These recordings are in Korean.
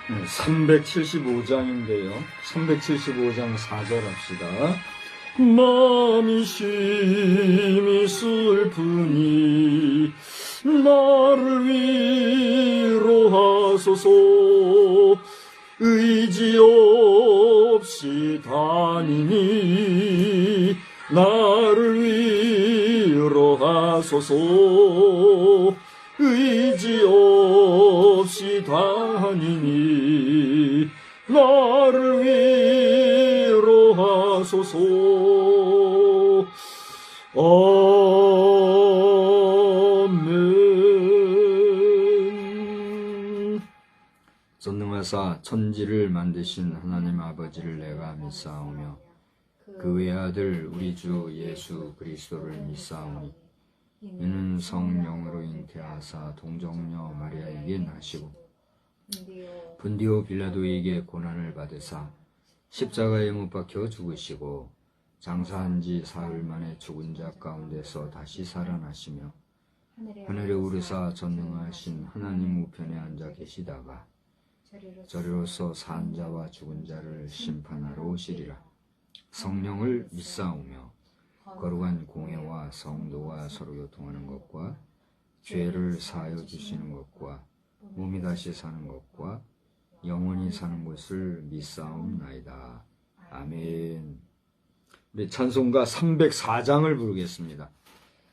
375장인데요. 375장 4절 합시다. 마음이 심히 슬프니 나를 위로하소서. 의지 없이 다니니 나를 위로하소서. 의지 없이 다니니 나를 위로하소서. 아멘. 전능하사 천지를 만드신 하나님 아버지를 내가 믿사오며 그 외아들 우리 주 예수 그리스도를 믿사오니 이는 성령으로 잉태하사 동정녀 마리아에게 나시고 분디오 빌라도에게 고난을 받으사 십자가에 못 박혀 죽으시고 장사한 지 사흘 만에 죽은 자 가운데서 다시 살아나시며 하늘에 오르사 전능하신 하나님 우편에 앉아 계시다가 저리로서 산 자와 죽은 자를 심판하러 오시리라. 성령을 믿사오며 거룩한 공회와 성도와 서로 교통하는 것과 죄를 사하여 주시는 것과 몸이 다시 사는 것과 영원히 사는 것을 믿사옵나이다. 아멘. 우리 찬송가 304장을 부르겠습니다.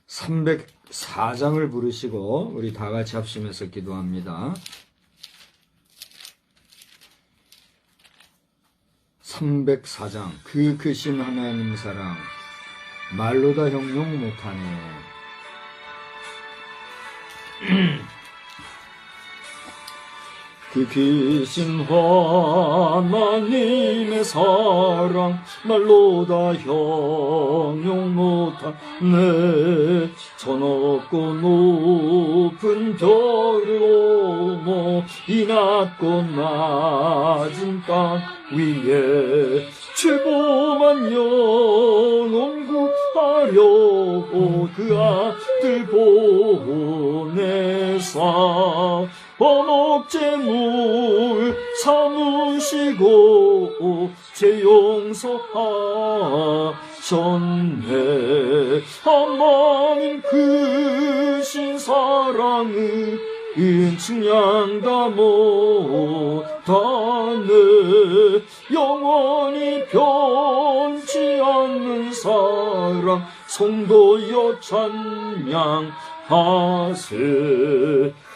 304장을 부르시고 우리 다 같이 합심해서 기도합니다. 304장. 그 크신 하나님 사랑 말로 다 형용 못하네. 그 크신 하나님의 사랑 말로 다 형용 못하네. 저 높고 높은 별을 넘어 이 낮고 낮은 땅 위에 최고만 영혼 구하려고 그 아들 보내사 번옥제물 삼으시고 죄 용서하셨네. 하나님 크신 사랑은 측량다 못하네. 영원히 변치 않는 사랑 성도여 찬양하세.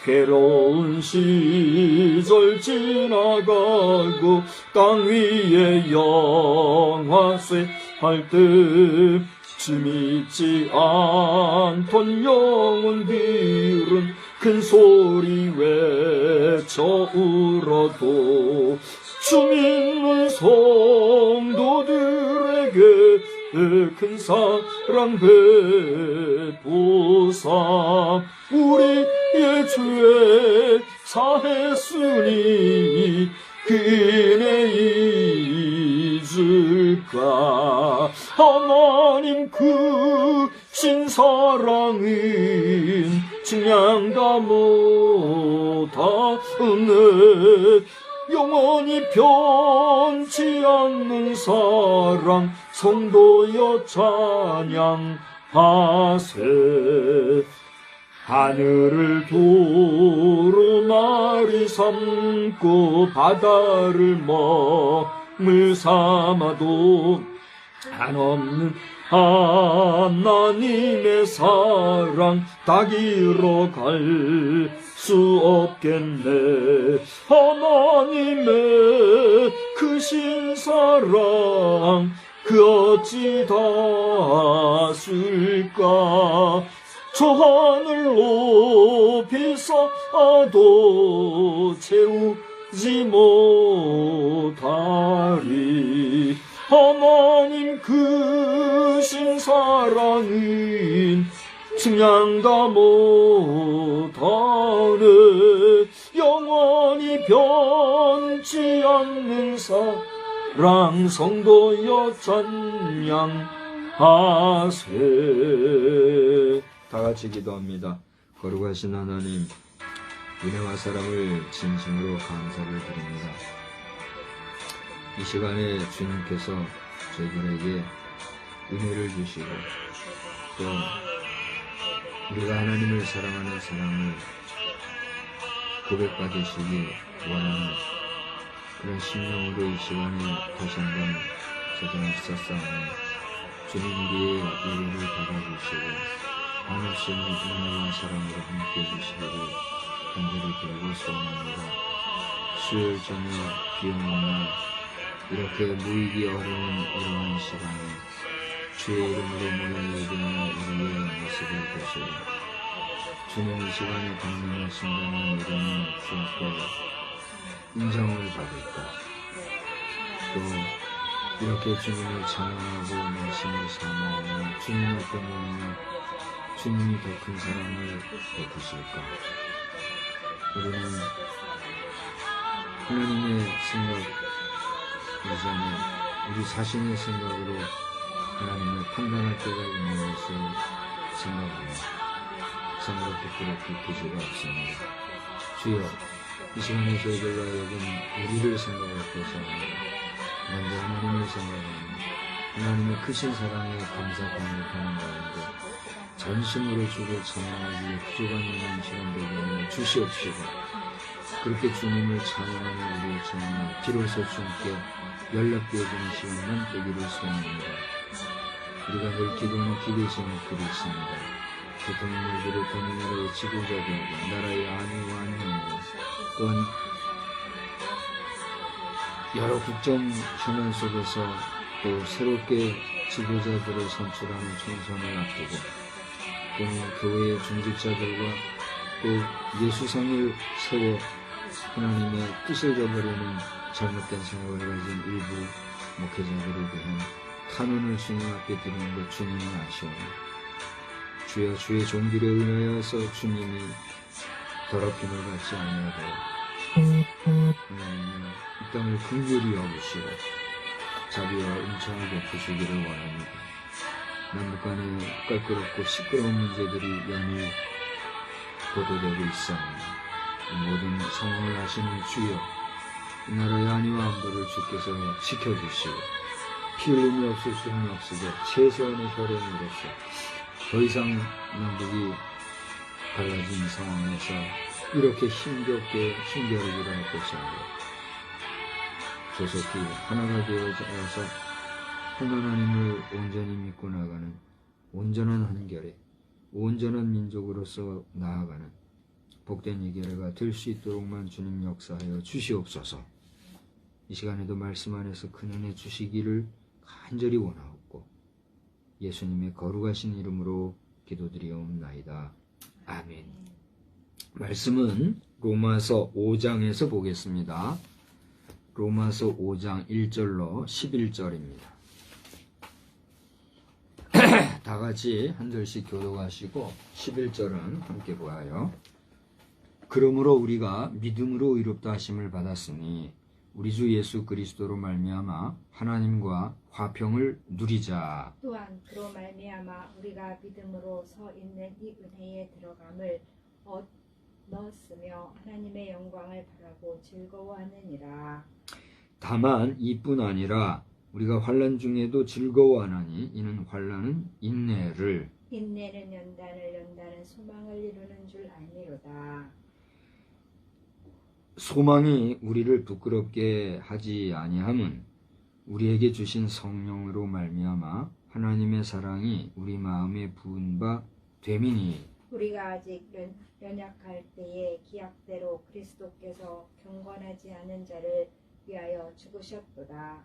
괴로운 시절 지나가고 땅 위에 영화세 할 때쯤 잊지 않던 영혼들은 큰 소리 외쳐 울어도 주 믿는 성도들에게 큰 사랑 베푸사 우리의 죄 사했으니 그 은혜 잊을까. 하나님 크신 사랑은 측량다 못하네. 영원히 변치 않는 사랑 성도여 찬양하세. 하늘을 두루마리 삼고 바다를 먹물 삼아도 한없는 하나님의 사랑 다 길어갈 수 없겠네. 하나님의 크신 사랑 그 어찌 다쓸까. 저 하늘 높이 쌓아도 채우지 못하리. 하나님 크신 사랑은 측량다 못하네. 영원히 변치 않는 사랑 성도여 찬양하세. 다 같이 기도합니다. 거룩하신 하나님, 은혜와 사랑을 진심으로 감사를 드립니다. 이 시간에 주님께서 저희들에게 은혜를 주시고 또 우리가 하나님을 사랑하는 사랑을 고백받으시기 원하는 그런 심령으로 이 시간에 다시 한번 세상을 싸싸하는 주님 우리의 예배를 받아주시고 한없이 은혜와 사랑으로 함께 해주시기를 간절히 빌고 소원합니다. 수요일 저녁 비 오는 날 이렇게 모이기 어려운 이러한 시간에 주의 이름으로 모여 예배하는 우리의 모습을 보시고 주님 이 시간에 강림하신다는 이름의 주께 인정을 받을까 또 이렇게 주님을 찬양하고 말씀을 사모하며 주님 앞에 모이며 주님이 더 큰 사랑을 베푸실까. 우리는 하나님의 생각 이전에 우리 자신의 생각으로 하나님을 판단할 때가 있는 것을 생각합니다. 생각 부끄럽게 그지가 없습니다. 주여 이 시간에 저희들과 여러분 우리를 생각할 것이 아니라 먼저 하나님을 생각하며 하나님의 크신 사랑에 감사 감격하는 가운데 전심으로 주를 찬양하기에 부족한 있는 시간 되게 하여 주시옵시고 그렇게 주님을 찬양하는 우리의 찬양이 비로소 주님께 연락되어지는 시간만 되기를 소원합니다. 우리가 늘 기도하는 기대심을 드리십니다. 대통령을 비롯한 이 나라의 지도자들과 나라의 안위와 안녕과 또한 여러 국정 현안 속에서 또 새롭게 지도자들을 선출하는 총선을 앞두고 또는 교회의 중직자들과 또 예수상을 세워 하나님의 뜻을 저버리는 잘못된 생각을 가진 일부 목회자들에 대한 탄원을 주님 앞에 드리는 것 주님이 아시오니 주여 주의 종들에 의하여서 주님이 더럽힘을 받지 아니하도록 하나님은 이 땅을 긍휼히 여기시고 자비와 은총을 베푸시기를 원합니다. 남북 간의 깔끄럽고 시끄러운 문제들이 연일 보도되고 있사옵니다. 이 모든 상황을 아시는 주여 이 나라의 안위와 안보를 주께서 지켜주시고 피 흘림이 없을 수는 없으되 최소한의 혈연으로서 더 이상 남북이 갈라진 상황에서 이렇게 힘겹게 힘겨루기를 할 것이 아니라 조속히 하나가 되어서 한 하나님을 온전히 믿고 나가는 온전한 한결에 온전한 민족으로서 나아가는 복된 이 계례가 될 수 있도록만 주님 역사하여 주시옵소서. 이 시간에도 말씀 안에서 큰 은혜 주시기를 간절히 원하옵고 예수님의 거룩하신 이름으로 기도드리옵나이다. 아멘. 말씀은 로마서 5장에서 보겠습니다. 로마서 5장 1절로 11절입니다. 다 같이 한 절씩 교독하시고 11절은 함께 보아요. 그러므로 우리가 믿음으로 의롭다 하심을 받았으니 우리 주 예수 그리스도로 말미암아 하나님과 화평을 누리자. 또한 그로 말미암아 우리가 믿음으로 서 있는 이 은혜에 들어감을 얻었으며 하나님의 영광을 바라고 즐거워하느니라. 다만 이뿐 아니라 우리가 환난 중에도 즐거워하나니 이는 환난은 인내를 인내는 연단을 연단은 소망을 이루는 줄 알미로다. 소망이 우리를 부끄럽게 하지 아니함은 우리에게 주신 성령으로 말미암아 하나님의 사랑이 우리 마음에 부은 바 됨이니 우리가 아직 연약할 때에 기약대로 그리스도께서 경건하지 않은 자를 위하여 죽으셨도다.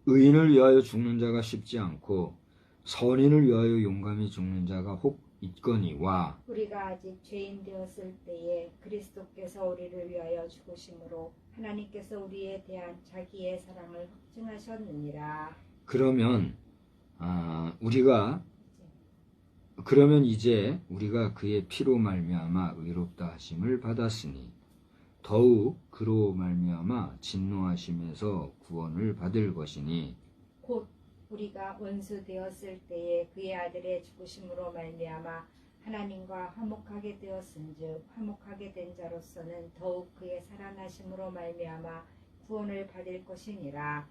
의인을 위하여 죽는 자가 쉽지 않고 선인을 위하여 용감히 죽는 자가 혹 있거니와 우리가 아직 죄인 되었을 때에 그리스도께서 우리를 위하여 죽으심으로 하나님께서 우리에 대한 자기의 사랑을 확증하셨느니라. 그러면 이제 우리가 그의 피로 말미암아 의롭다 하심을 받았으니 더욱 그로 말미암아 진노하심에서 구원을 받을 것이니 곧 우리가 원수 되었을 때에 그의 아들의 죽으심으로 말미암아 하나님과 화목하게 되었은즉 화목하게 된 자로서는 더욱 그의 살아나심으로 말미암아 구원을 받을 것이니라.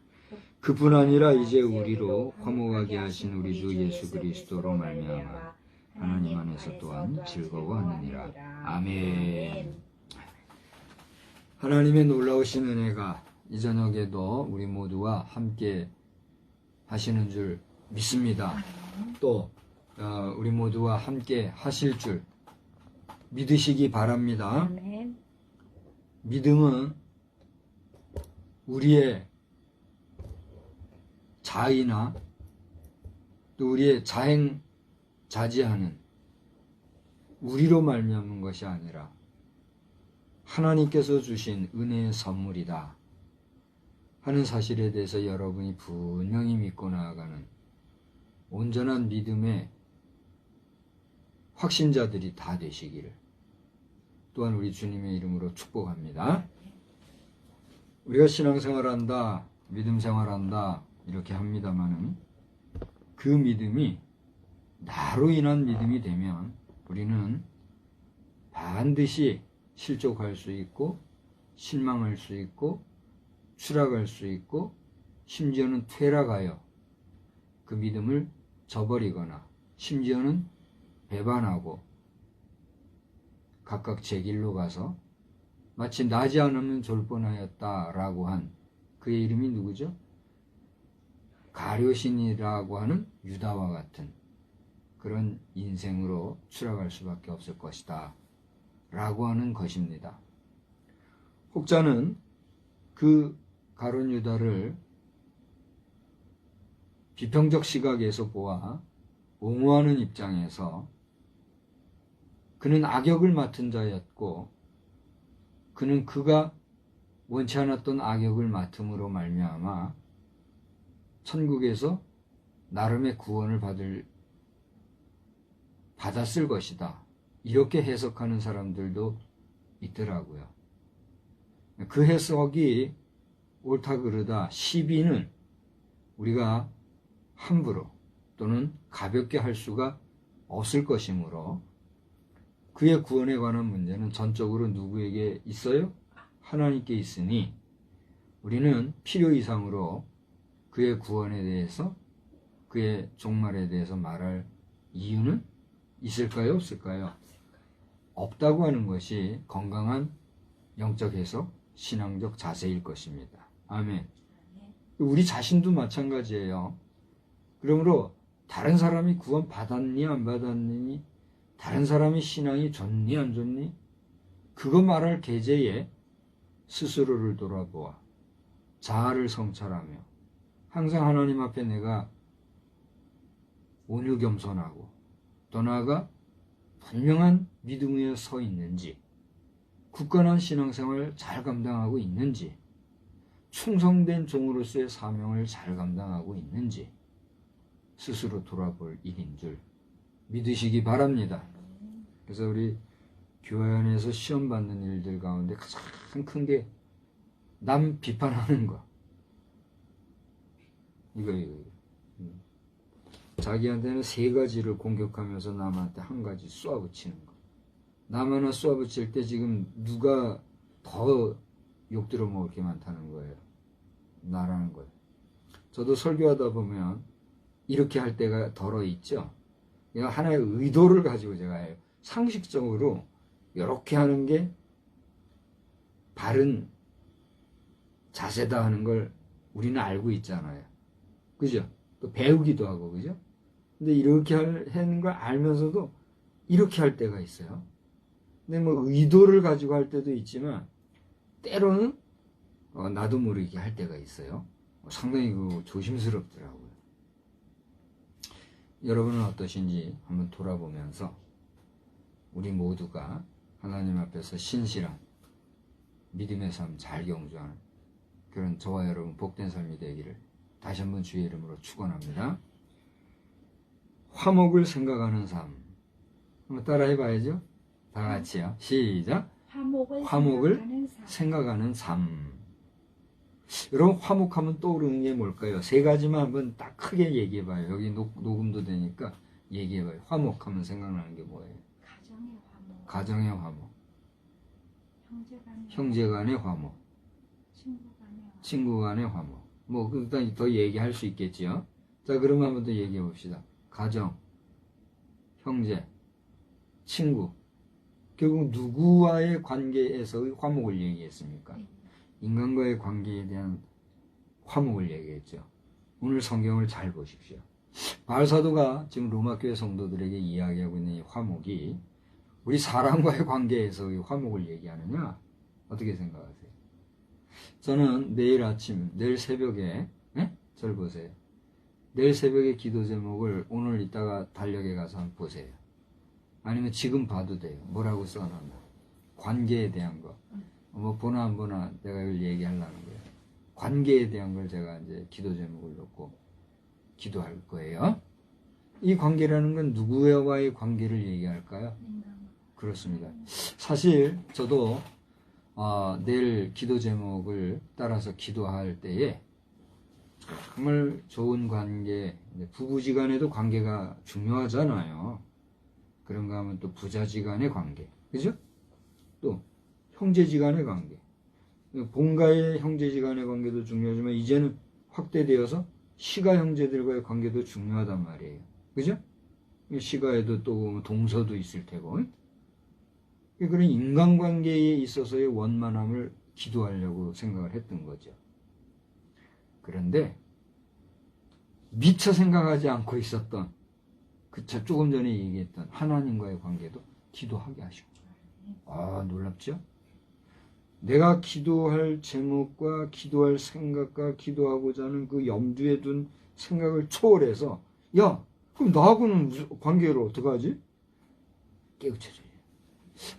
그뿐 아니라 이제 우리로 화목하게 하신 우리 주 예수 그리스도로 말미암아 하나님 안에서 또한 즐거워하느니라. 아멘. 하나님의 놀라우신 은혜가 이 저녁에도 우리 모두와 함께 하시는 줄 믿습니다. 또 우리 모두와 함께 하실 줄 믿으시기 바랍니다. 아멘. 믿음은 우리의 자의나 또 우리의 자행자지하는 우리로 말미암은 것이 아니라 하나님께서 주신 은혜의 선물이다 하는 사실에 대해서 여러분이 분명히 믿고 나아가는 온전한 믿음의 확신자들이 다 되시기를 또한 우리 주님의 이름으로 축복합니다. 우리가 신앙생활한다, 믿음생활한다 이렇게 합니다마는 그 믿음이 나로 인한 믿음이 되면 우리는 반드시 실족할 수 있고 실망할 수 있고 추락할 수 있고 심지어는 퇴락하여 그 믿음을 저버리거나 심지어는 배반하고 각각 제 길로 가서 마치 나지 않으면 졸 뻔하였다라고 한 그의 이름이 누구죠? 가룟신이라고 하는 유다와 같은 그런 인생으로 추락할 수밖에 없을 것이다 라고 하는 것입니다. 혹자는 그 가룟 유다를 비평적 시각에서 보아 옹호하는 입장에서 그는 악역을 맡은 자였고 그는 그가 원치 않았던 악역을 맡음으로 말미암아 천국에서 나름의 구원을 받았을 것이다. 이렇게 해석하는 사람들도 있더라고요. 그 해석이 옳다 그르다 시비는 우리가 함부로 또는 가볍게 할 수가 없을 것이므로 그의 구원에 관한 문제는 전적으로 누구에게 있어요? 하나님께 있으니 우리는 필요 이상으로 그의 구원에 대해서 그의 종말에 대해서 말할 이유는 있을까요? 없을까요? 없다고 하는 것이 건강한 영적 해석, 신앙적 자세일 것입니다. 아멘. 우리 자신도 마찬가지예요. 그러므로 다른 사람이 구원 받았니 안 받았니, 다른 사람이 신앙이 좋니 안 좋니, 그거 말할 계제에 스스로를 돌아보아 자아를 성찰하며 항상 하나님 앞에 내가 온유 겸손하고 또 나아가 분명한 믿음 위에 서 있는지, 굳건한 신앙생활을 잘 감당하고 있는지, 충성된 종으로서의 사명을 잘 감당하고 있는지 스스로 돌아볼 일인 줄 믿으시기 바랍니다. 그래서 우리 교회 안에서 시험 받는 일들 가운데 가장 큰 게 남 비판하는 거. 이거. 자기한테는 3가지를 공격하면서 남한테 1가지 쏘아붙이는 거. 남 하나 쏘아붙일 때 지금 누가 더 욕 들어먹을 게 많다는 거예요. 나라는 거예요. 저도 설교하다 보면 이렇게 할 때가 덜어 있죠. 그냥 하나의 의도를 가지고 제가 해요. 상식적으로 이렇게 하는 게 바른 자세다 하는 걸 우리는 알고 있잖아요. 그죠? 또 배우기도 하고, 그죠? 근데 이렇게 하는 걸 알면서도 이렇게 할 때가 있어요. 근데 뭐 의도를 가지고 할 때도 있지만 때로는 나도 모르게 할 때가 있어요. 상당히 조심스럽더라고요. 여러분은 어떠신지 한번 돌아보면서 우리 모두가 하나님 앞에서 신실한 믿음의 삶 잘 경주하는 그런 저와 여러분 복된 삶이 되기를 다시 한번 주의 이름으로 축원합니다. 화목을 생각하는 삶. 한번 따라 해봐야죠. 다 같이요. 시작. 화목을 생각하는 삶. 여러분 화목하면 떠오르는 게 뭘까요? 3가지만 한번 딱 크게 얘기해봐요. 여기 녹음도 되니까 얘기해봐요. 화목하면 생각나는 게 뭐예요? 가정의 화목, 가정의 화목, 형제간의 형제 간의 화목, 친구간의 화목. 친구 간의 화목. 뭐 일단 더 얘기할 수 있겠지요. 자, 그러면 한번 더 얘기해 봅시다. 가정, 형제, 친구. 결국 누구와의 관계에서의 화목을 얘기했습니까? 인간과의 관계에 대한 화목을 얘기했죠. 오늘 성경을 잘 보십시오. 바울사도가 지금 로마교회 성도들에게 이야기하고 있는 이 화목이 우리 사람과의 관계에서의 화목을 얘기하느냐? 어떻게 생각하세요? 저는 내일 아침, 내일 새벽에, 저를 보세요. 내일 새벽에 기도 제목을 오늘 이따가 달력에 가서 한번 보세요. 아니면 지금 봐도 돼요. 뭐라고 써놨나. 관계에 대한 거. 뭐 보나 안 보나 내가 이걸 얘기하려는 거예요. 관계에 대한 걸 제가 이제 기도 제목을 놓고 기도할 거예요. 이 관계라는 건 누구와의 관계를 얘기할까요? 그렇습니다. 사실 저도 내일 기도 제목을 따라서 기도할 때에 정말 좋은 관계, 부부지간에도 관계가 중요하잖아요. 그런가 하면 또 부자지간의 관계, 그죠? 또 형제지간의 관계, 본가의 형제지간의 관계도 중요하지만 이제는 확대되어서 시가 형제들과의 관계도 중요하단 말이에요. 그죠? 시가에도 또 동서도 있을 테고. 그런 인간관계에 있어서의 원만함을 기도하려고 생각을 했던 거죠. 그런데 미처 생각하지 않고 있었던 조금 전에 얘기했던 하나님과의 관계도 기도하게 하시고. 놀랍죠? 내가 기도할 제목과 기도할 생각과 기도하고자 하는 그 염두에 둔 생각을 초월해서 야, 그럼 나하고는 무슨 관계를 어떡하지? 깨우쳐줘요.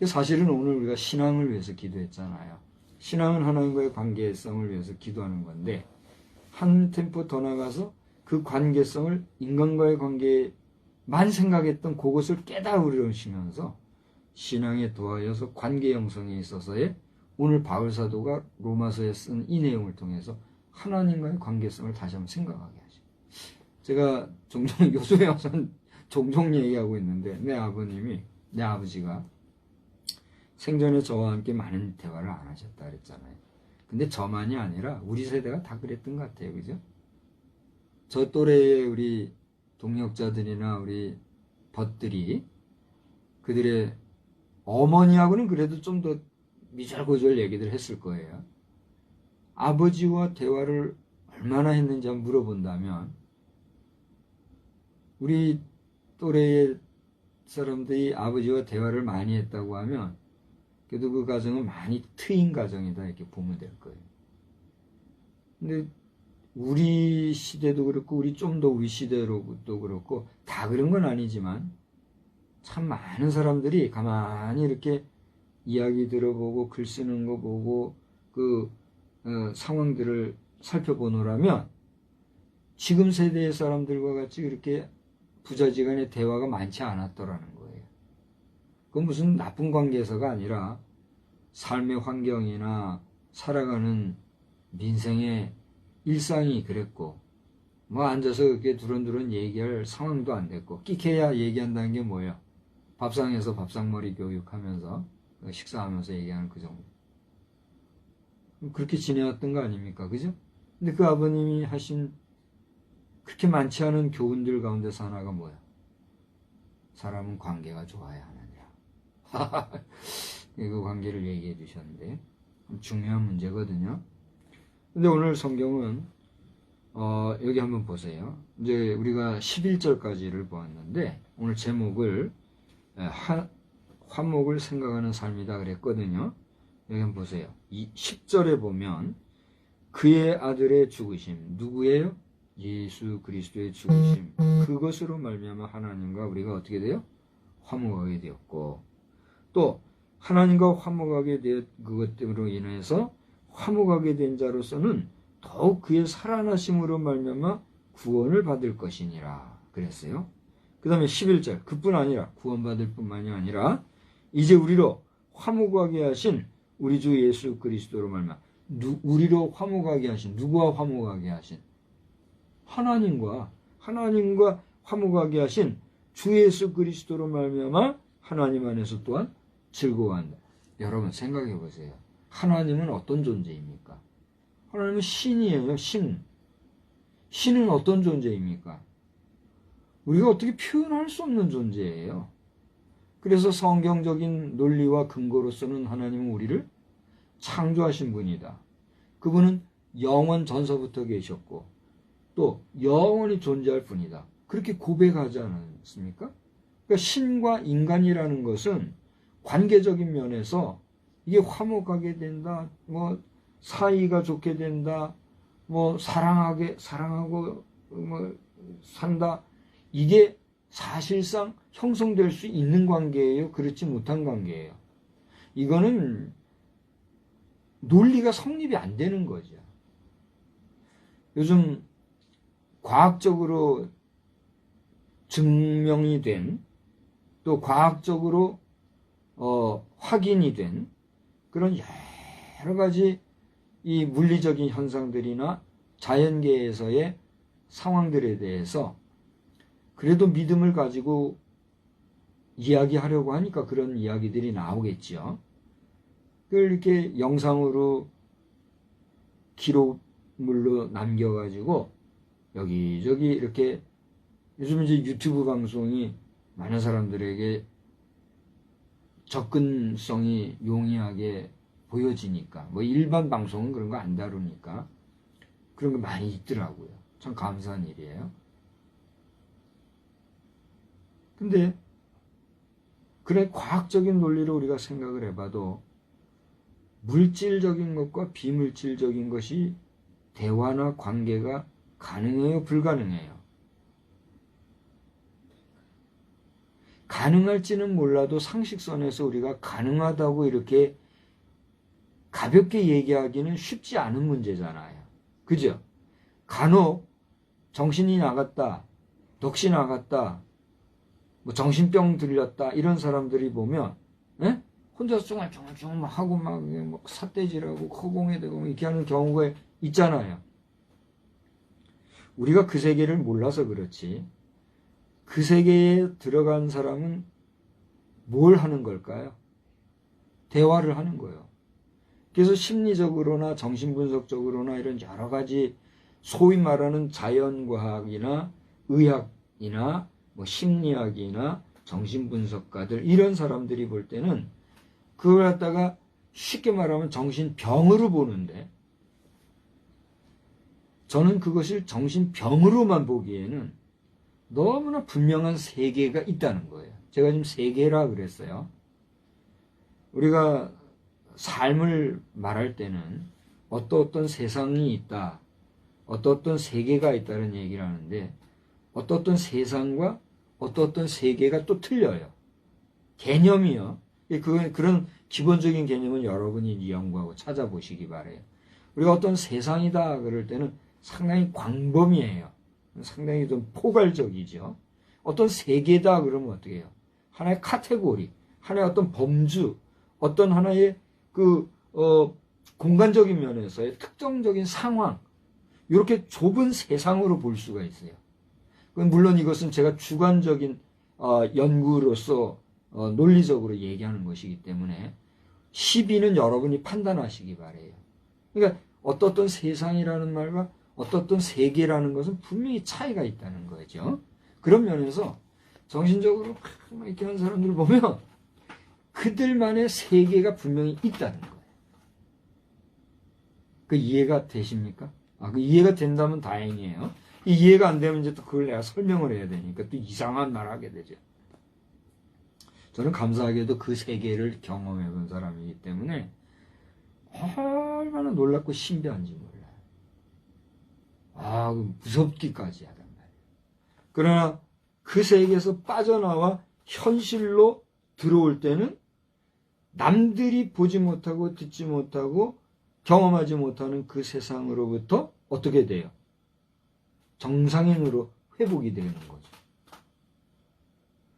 사실은 오늘 우리가 신앙을 위해서 기도했잖아요. 신앙은 하나님과의 관계성을 위해서 기도하는 건데 한 템포 더 나가서 그 관계성을 인간과의 관계만 생각했던 그것을 깨달으시면서 신앙에 도하여서 관계 형성에 있어서의 오늘 바울사도가 로마서에 쓴 이 내용을 통해서 하나님과의 관계성을 다시 한번 생각하게 하죠. 제가 종종 요즘에 와서는 종종 얘기하고 있는데 내 아버지가 생전에 저와 함께 많은 대화를 안 하셨다 그랬잖아요. 근데 저만이 아니라 우리 세대가 다 그랬던 것 같아요. 그죠? 저 또래의 우리 동역자들이나 우리 벗들이 그들의 어머니하고는 그래도 좀 더 미절고절 얘기들 했을 거예요. 아버지와 대화를 얼마나 했는지 한번 물어본다면 우리 또래의 사람들이 아버지와 대화를 많이 했다고 하면 그래도 그 가정은 많이 트인 가정이다 이렇게 보면 될 거예요. 근데 우리 시대도 그렇고 우리 좀 더 우리 시대로도 그렇고 다 그런 건 아니지만 참 많은 사람들이 가만히 이렇게 이야기 들어보고 글 쓰는 거 보고 그 상황들을 살펴보노라면 지금 세대의 사람들과 같이 그렇게 부자지간의 대화가 많지 않았더라는 거예요. 그건 무슨 나쁜 관계에서가 아니라 삶의 환경이나 살아가는 민생의 일상이 그랬고 뭐 앉아서 그렇게 두런두런 얘기할 상황도 안 됐고 끼케야 얘기한다는 게 뭐예요? 밥상에서 밥상머리 교육하면서 식사하면서 얘기하는 그 정도. 그렇게 지내왔던 거 아닙니까? 그죠? 근데 그 아버님이 하신 그렇게 많지 않은 교훈들 가운데서 하나가 뭐야? 사람은 관계가 좋아야 하느냐. 그 관계를 얘기해 주셨는데 중요한 문제거든요. 근데 오늘 성경은 여기 한번 보세요. 이제 우리가 11절까지를 보았는데 오늘 제목을 화목을 생각하는 삶이다 그랬거든요. 여기 한번 보세요. 이 10절에 보면 그의 아들의 죽으심, 누구예요? 예수 그리스도의 죽으심, 그것으로 말미암아 하나님과 우리가 어떻게 돼요? 화목하게 되었고, 또 하나님과 화목하게 된 그것으로 인해서 화목하게 된 자로서는 더욱 그의 살아나심으로 말미암아 구원을 받을 것이니라 그랬어요. 그 다음에 11절, 그뿐 아니라 구원받을 뿐만이 아니라 이제 우리로 화목하게 하신 우리 주 예수 그리스도로 말미암아 우리로 화목하게 하신, 누구와 화목하게 하신? 하나님과 화목하게 하신 주 예수 그리스도로 말미암아 하나님 안에서 또한 즐거워한다. 여러분 생각해 보세요. 하나님은 어떤 존재입니까? 하나님은 신이에요. 신. 신은 어떤 존재입니까? 우리가 어떻게 표현할 수 없는 존재예요. 그래서 성경적인 논리와 근거로서는 하나님은 우리를 창조하신 분이다. 그분은 영원 전서부터 계셨고 또 영원히 존재할 분이다. 그렇게 고백하지 않았습니까? 그러니까 신과 인간이라는 것은 관계적인 면에서 이게 화목하게 된다, 뭐 사이가 좋게 된다, 뭐 사랑하고 뭐 산다. 이게 사실상 형성될 수 있는 관계예요? 그렇지 못한 관계예요? 이거는 논리가 성립이 안 되는 거죠. 요즘 과학적으로 증명이 된, 또 과학적으로 확인이 된 그런 여러 가지 이 물리적인 현상들이나 자연계에서의 상황들에 대해서 그래도 믿음을 가지고 이야기하려고 하니까 그런 이야기들이 나오겠죠. 그걸 이렇게 영상으로 기록물로 남겨가지고 여기저기 이렇게 요즘 이제 유튜브 방송이 많은 사람들에게 접근성이 용이하게 보여지니까, 뭐 일반 방송은 그런 거 안 다루니까 그런 거 많이 있더라고요. 참 감사한 일이에요. 근데 그래 과학적인 논리로 우리가 생각을 해봐도 물질적인 것과 비물질적인 것이 대화나 관계가 가능해요? 불가능해요? 가능할지는 몰라도 상식선에서 우리가 가능하다고 이렇게 가볍게 얘기하기는 쉽지 않은 문제잖아요. 그죠? 간혹 정신이 나갔다, 넋이 나갔다, 뭐 정신병 들렸다 이런 사람들이 보면 혼자서 쫑알쫑알쫑 하고 막 삿대질하고 허공에대고 이렇게 하는 경우가 있잖아요. 우리가 그 세계를 몰라서 그렇지 그 세계에 들어간 사람은 뭘 하는 걸까요? 대화를 하는 거예요. 그래서 심리적으로나 정신분석적으로나 이런 여러 가지 소위 말하는 자연과학이나 의학이나 뭐 심리학이나 정신분석가들 이런 사람들이 볼 때는 그걸 갖다가 쉽게 말하면 정신병으로 보는데 저는 그것을 정신병으로만 보기에는 너무나 분명한 세계가 있다는 거예요. 제가 지금 세계라 그랬어요. 우리가 삶을 말할 때는 어떤 세상이 있다, 어떤 세계가 있다는 얘기를 하는데 어떤 세상과 어떤 세계가 또 틀려요. 개념이요. 그런 기본적인 개념은 여러분이 연구하고 찾아보시기 바래요. 우리가 어떤 세상이다 그럴 때는 상당히 광범위해요. 상당히 좀 포괄적이죠. 어떤 세계다 그러면 어떻게 해요? 하나의 카테고리, 하나의 어떤 범주, 어떤 하나의 공간적인 면에서의 특정적인 상황, 이렇게 좁은 세상으로 볼 수가 있어요. 물론 이것은 제가 주관적인 연구로서 논리적으로 얘기하는 것이기 때문에 시비는 여러분이 판단하시기 바래요. 그러니까 어떤 세상이라는 말과 어떤 세계라는 것은 분명히 차이가 있다는 거죠. 그런 면에서 정신적으로 이렇게 하는 사람들을 보면 그들만의 세계가 분명히 있다는 거예요. 그 이해가 되십니까? 그 이해가 된다면 다행이에요. 이해가 안 되면 이제 또 그걸 내가 설명을 해야 되니까 또 이상한 말 하게 되죠. 저는 감사하게도 그 세계를 경험해 본 사람이기 때문에 얼마나 놀랍고 신비한지 몰라요. 무섭기까지 하단 말이에요. 그러나 그 세계에서 빠져나와 현실로 들어올 때는 남들이 보지 못하고 듣지 못하고 경험하지 못하는 그 세상으로부터 어떻게 돼요? 정상인으로 회복이 되는 거죠.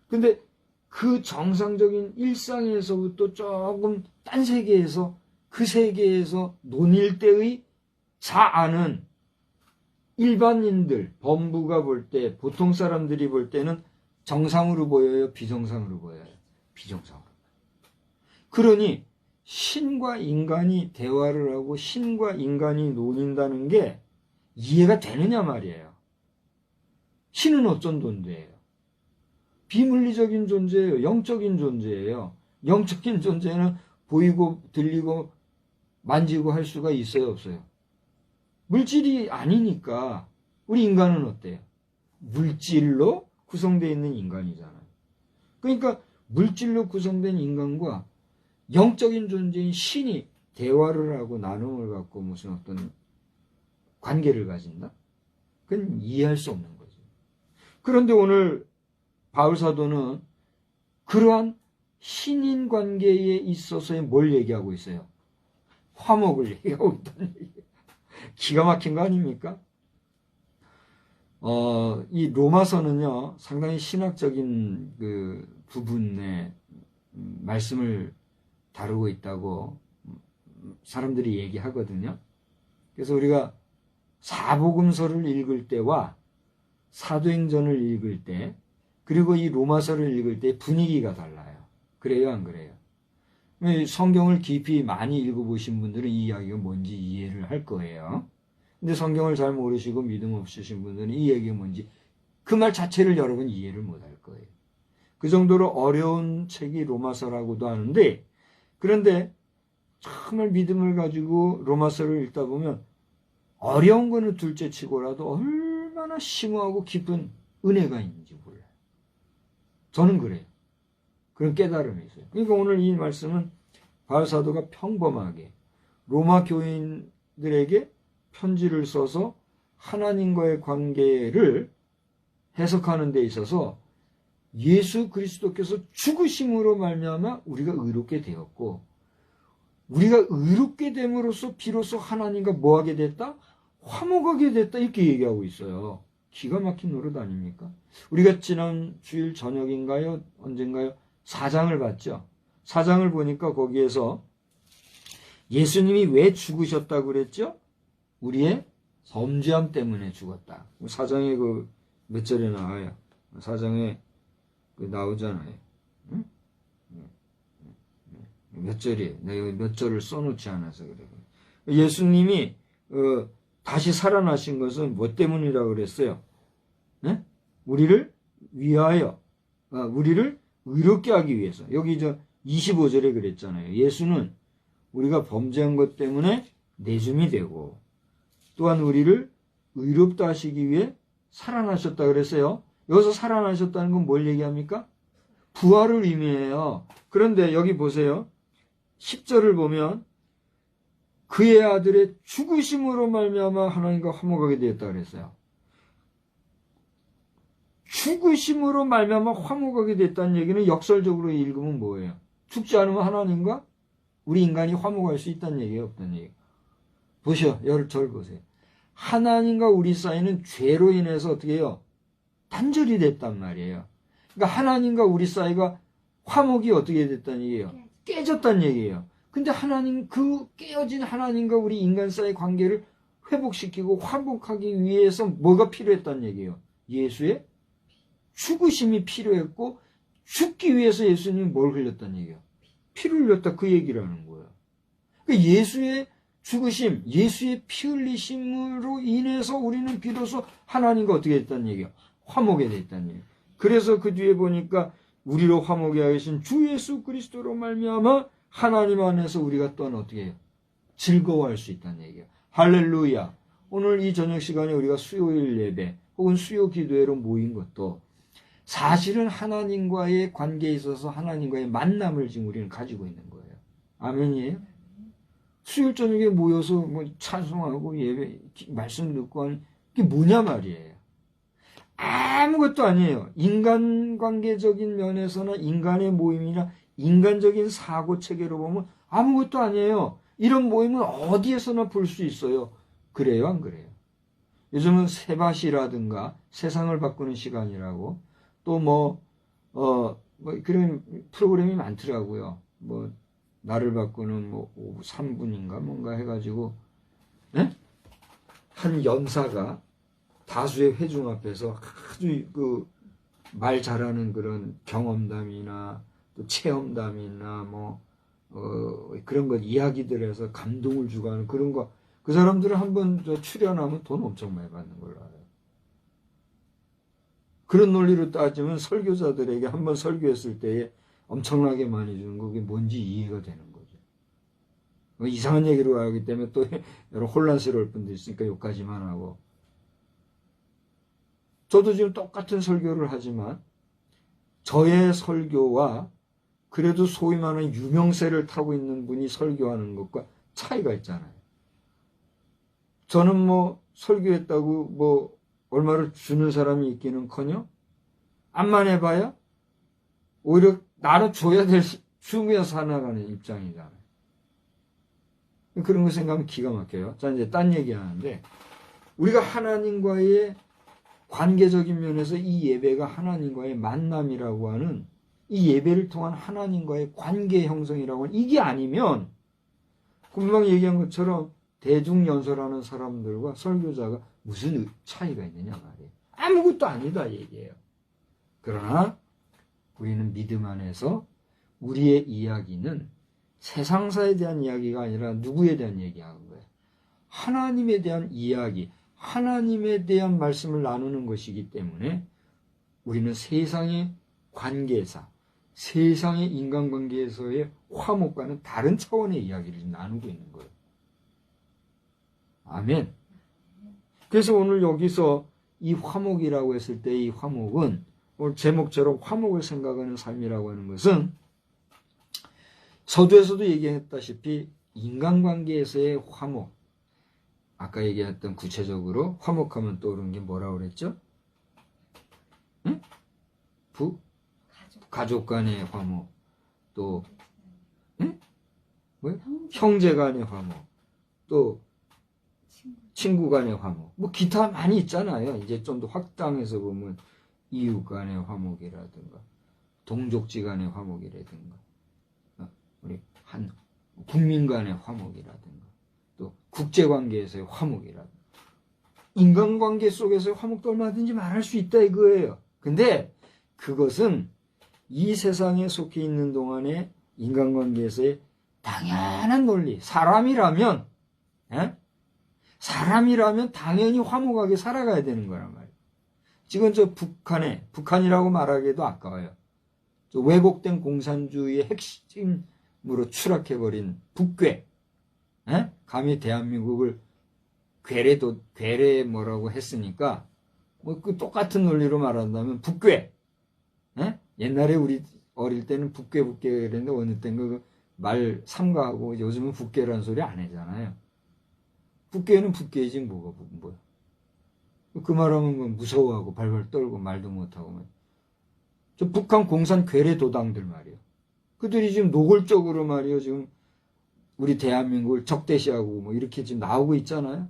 근데 그 정상적인 일상에서부터 조금 딴 세계에서 그 세계에서 논일 때의 자아는 일반인들, 범부가 볼 때, 보통 사람들이 볼 때는 정상으로 보여요? 비정상으로 보여요? 비정상으로. 그러니 신과 인간이 대화를 하고 신과 인간이 논인다는 게 이해가 되느냐 말이에요. 신은 어떤 존재예요? 비물리적인 존재예요. 영적인 존재예요. 영적인 존재는 보이고 들리고 만지고 할 수가 있어요, 없어요? 물질이 아니니까. 우리 인간은 어때요? 물질로 구성되어 있는 인간이잖아요. 그러니까 물질로 구성된 인간과 영적인 존재인 신이 대화를 하고 나눔을 갖고 무슨 어떤 관계를 가진다? 그건 이해할 수 없는 거죠. 그런데 오늘 바울 사도는 그러한 신인 관계에 있어서의 뭘 얘기하고 있어요? 화목을 얘기하고 있다는 얘기예요. 기가 막힌 거 아닙니까? 이 로마서는요, 상당히 신학적인 그 부분의 말씀을 다루고 있다고 사람들이 얘기하거든요. 그래서 우리가 사복음서를 읽을 때와 사도행전을 읽을 때, 그리고 이 로마서를 읽을 때 분위기가 달라요. 그래요, 안 그래요? 성경을 깊이 많이 읽어보신 분들은 이 이야기가 뭔지 이해를 할 거예요. 근데 성경을 잘 모르시고 믿음 없으신 분들은 이 얘기가 뭔지 그 말 자체를 여러분 이해를 못할 거예요. 그 정도로 어려운 책이 로마서라고도 하는데, 그런데 정말 믿음을 가지고 로마서를 읽다 보면 어려운 거는 둘째 치고라도 얼마나 심오하고 깊은 은혜가 있는지 몰라요. 저는 그래요. 그런 깨달음이 있어요. 그러니까 오늘 이 말씀은 바울 사도가 평범하게 로마 교인들에게 편지를 써서 하나님과의 관계를 해석하는 데 있어서 예수 그리스도께서 죽으심으로 말미암아 우리가 의롭게 되었고, 우리가 의롭게 됨으로써 비로소 하나님과 뭐하게 됐다? 화목하게 됐다, 이렇게 얘기하고 있어요. 기가 막힌 노릇 아닙니까? 우리가 지난 주일 저녁인가요? 언젠가요? 4장을 봤죠. 4장을 보니까 거기에서 예수님이 왜 죽으셨다고 그랬죠? 우리의 범죄함 때문에 죽었다. 4장에 그 몇 절에 나와요? 4장에 그 나오잖아요. 응? 몇 절이에요? 내가 몇 절을 써놓지 않아서 그래요. 예수님이 다시 살아나신 것은 뭐 때문이라고 그랬어요? 네? 우리를 위하여, 우리를 의롭게 하기 위해서. 여기 25절에 그랬잖아요. 예수는 우리가 범죄한 것 때문에 내줌이 되고, 또한 우리를 의롭다 하시기 위해 살아나셨다 그랬어요. 여기서 살아나셨다는 건 뭘 얘기합니까? 부활을 의미해요. 그런데 여기 보세요. 10절을 보면 그의 아들의 죽으심으로 말미암아 하나님과 화목하게 되었다 그랬어요. 죽으심으로 말미암아 화목하게 됐다는 얘기는 역설적으로 읽으면 뭐예요? 죽지 않으면 하나님과 우리 인간이 화목할 수 있다는 얘기예요, 없다는 얘기예요? 보셔, 절 보세요. 하나님과 우리 사이는 죄로 인해서 어떻게 해요? 단절이 됐단 말이에요. 그러니까 하나님과 우리 사이가 화목이 어떻게 됐다는 얘기예요? 깨졌다는 얘기예요. 근데 그 깨어진 하나님과 우리 인간 사이의 관계를 회복시키고 화목하기 위해서 뭐가 필요했다는 얘기예요? 예수의 죽으심이 필요했고, 죽기 위해서 예수님이 뭘 흘렸다는 얘기예요? 피를 흘렸다, 그 얘기를 하는 거예요. 그러니까 예수의 죽으심, 예수의 피 흘리심으로 인해서 우리는 비로소 하나님과 어떻게 됐다는 얘기예요? 화목에 됐다는 얘기예요. 그래서 그 뒤에 보니까 우리로 화목에 하신 주 예수 그리스도로 말미암아 하나님 안에서 우리가 또한 어떻게 해요? 즐거워할 수 있다는 얘기예요. 할렐루야. 오늘 이 저녁 시간에 우리가 수요일 예배 혹은 수요 기도회로 모인 것도 사실은 하나님과의 관계에 있어서 하나님과의 만남을 지금 우리는 가지고 있는 거예요. 아멘이에요? 수요일 저녁에 모여서 뭐 찬송하고 예배, 말씀 듣고 하는 게 뭐냐 말이에요. 아무것도 아니에요. 인간관계적인 면에서나 인간의 모임이나 인간적인 사고 체계로 보면 아무것도 아니에요. 이런 모임은 어디에서나 볼 수 있어요. 그래요, 안 그래요? 요즘은 세바시라든가 세상을 바꾸는 시간이라고 또 그런 프로그램이 많더라고요. 나를 바꾸는 3분인가 뭔가 해가지고, 네? 한 연사가 다수의 회중 앞에서 아주 말 잘하는 그런 경험담이나 또 체험담이나 그런 것 이야기들에서 감동을 주고 하는 그런 거, 그 사람들은 한번 출연하면 돈 엄청 많이 받는 걸로 알아요. 그런 논리로 따지면 설교자들에게 한번 설교했을 때에 엄청나게 많이 주는 거, 그게 뭔지 이해가 되는 거죠. 이상한 얘기로 하기 때문에 또 여러 혼란스러울 분도 있으니까 여기까지만 하고. 저도 지금 똑같은 설교를 하지만 저의 설교와 그래도 소위 말하는 유명세를 타고 있는 분이 설교하는 것과 차이가 있잖아요. 저는 설교했다고 얼마를 주는 사람이 있기는커녕 암만 해봐야 오히려 나는 줘야 될 주며 살아가는 입장이잖아요. 그런 거 생각하면 기가 막혀요. 자, 이제 딴 얘기 하는데, 우리가 하나님과의 관계적인 면에서 이 예배가 하나님과의 만남이라고 하는, 이 예배를 통한 하나님과의 관계 형성이라고 하는, 이게 아니면 금방 얘기한 것처럼 대중연설하는 사람들과 설교자가 무슨 차이가 있느냐 말이에요. 아무것도 아니다 얘기예요. 그러나 우리는 믿음 안에서 우리의 이야기는 세상사에 대한 이야기가 아니라 누구에 대한 얘기하는 거예요. 하나님에 대한 이야기, 하나님에 대한 말씀을 나누는 것이기 때문에 우리는 세상의 관계사, 세상의 인간관계에서의 화목과는 다른 차원의 이야기를 나누고 있는 거예요. 아멘. 그래서 오늘 여기서 이 화목이라고 했을 때 이 화목은 오늘 제목처럼 화목을 생각하는 삶이라고 하는 것은 서두에서도 얘기했다시피 인간관계에서의 화목, 아까 얘기했던 구체적으로 화목하면 떠오르는 게 뭐라고 그랬죠? 응? 가족 간의 화목, 또 응? 형제 간의 화목, 또 친구 간의 화목, 기타 많이 있잖아요. 이제 좀 더 확장해서 보면 이웃 간의 화목이라든가 동족지 간의 화목이라든가 우리 한 국민 간의 화목이라든가 또 국제관계에서의 화목이라든가 인간관계 속에서의 화목도 얼마든지 말할 수 있다 이거예요. 근데 그것은 이 세상에 속해 있는 동안에 인간관계에서의 당연한 논리, 사람이라면 당연히 화목하게 살아가야 되는 거란 말이에요. 지금 북한이라고 말하기에도 아까워요. 왜곡된 공산주의의 핵심으로 추락해버린 북괴, 감히 대한민국을 괴뢰 뭐라고 했으니까 그 똑같은 논리로 말한다면 북괴. 옛날에 우리 어릴 때는 북괴 그랬는데 어느 땐가 말 삼가하고 요즘은 북괴라는 소리 안 하잖아요. 북괴는 북괴지 뭐야. 그 말하면 무서워하고 발발 떨고 말도 못하고. 저 북한 공산 괴뢰 도당들 말이에요. 그들이 지금 노골적으로 말이에요. 지금 우리 대한민국을 적대시하고 이렇게 지금 나오고 있잖아요.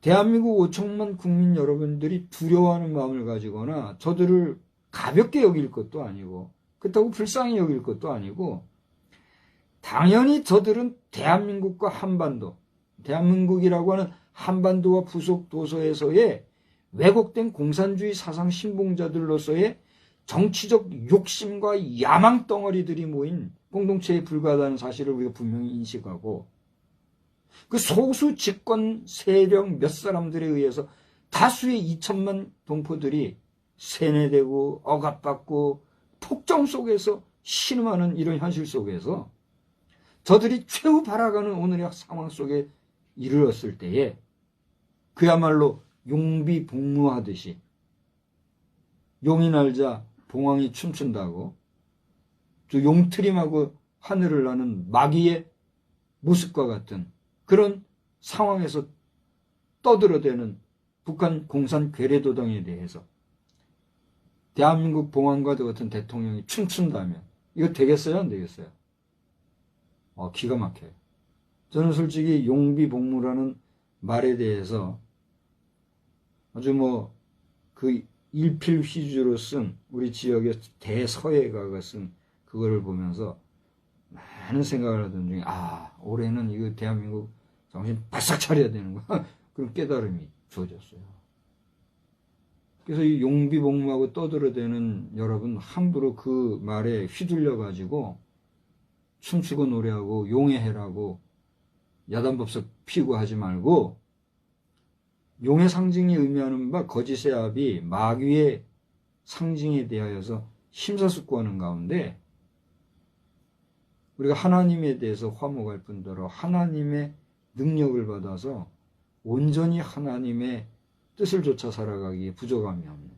대한민국 5천만 국민 여러분들이 두려워하는 마음을 가지거나 저들을 가볍게 여길 것도 아니고 그렇다고 불쌍히 여길 것도 아니고 당연히 저들은 대한민국과 한반도, 대한민국이라고 하는 한반도와 부속 도서에서의 왜곡된 공산주의 사상 신봉자들로서의 정치적 욕심과 야망 덩어리들이 모인 공동체에 불과하다는 사실을 우리가 분명히 인식하고 그 소수 집권 세력 몇 사람들에 의해서 다수의 2천만 동포들이 세뇌되고 억압받고 폭정 속에서 신음하는 이런 현실 속에서 저들이 최후 바라가는 오늘의 상황 속에 이르렀을 때에 그야말로 용비복무하듯이 용이 날자 봉황이 춤춘다고 저 용트림하고 하늘을 나는 마귀의 모습과 같은 그런 상황에서 떠들어대는 북한 공산 괴뢰도당에 대해서 대한민국 봉황과 같은 대통령이 춤춘다면 이거 되겠어요? 안 되겠어요? 기가 막혀요. 저는 솔직히 용비복무라는 말에 대해서 아주 그 일필휘주로 쓴 우리 지역의 대서예가가 쓴 그거를 보면서 많은 생각을 하던 중에 올해는 이거 대한민국 정신 바싹 차려야 되는구나 그런 깨달음이 주어졌어요. 그래서 이 용비복무하고 떠들어대는 여러분 함부로 그 말에 휘둘려가지고 춤추고 노래하고 용의 해라고 야단법석 피고 하지 말고, 용의 상징이 의미하는 바 거짓의 압이 마귀의 상징에 대하여서 심사숙고하는 가운데 우리가 하나님에 대해서 화목할 뿐더러 하나님의 능력을 받아서 온전히 하나님의 뜻을 좇아 살아가기에 부족함이 없는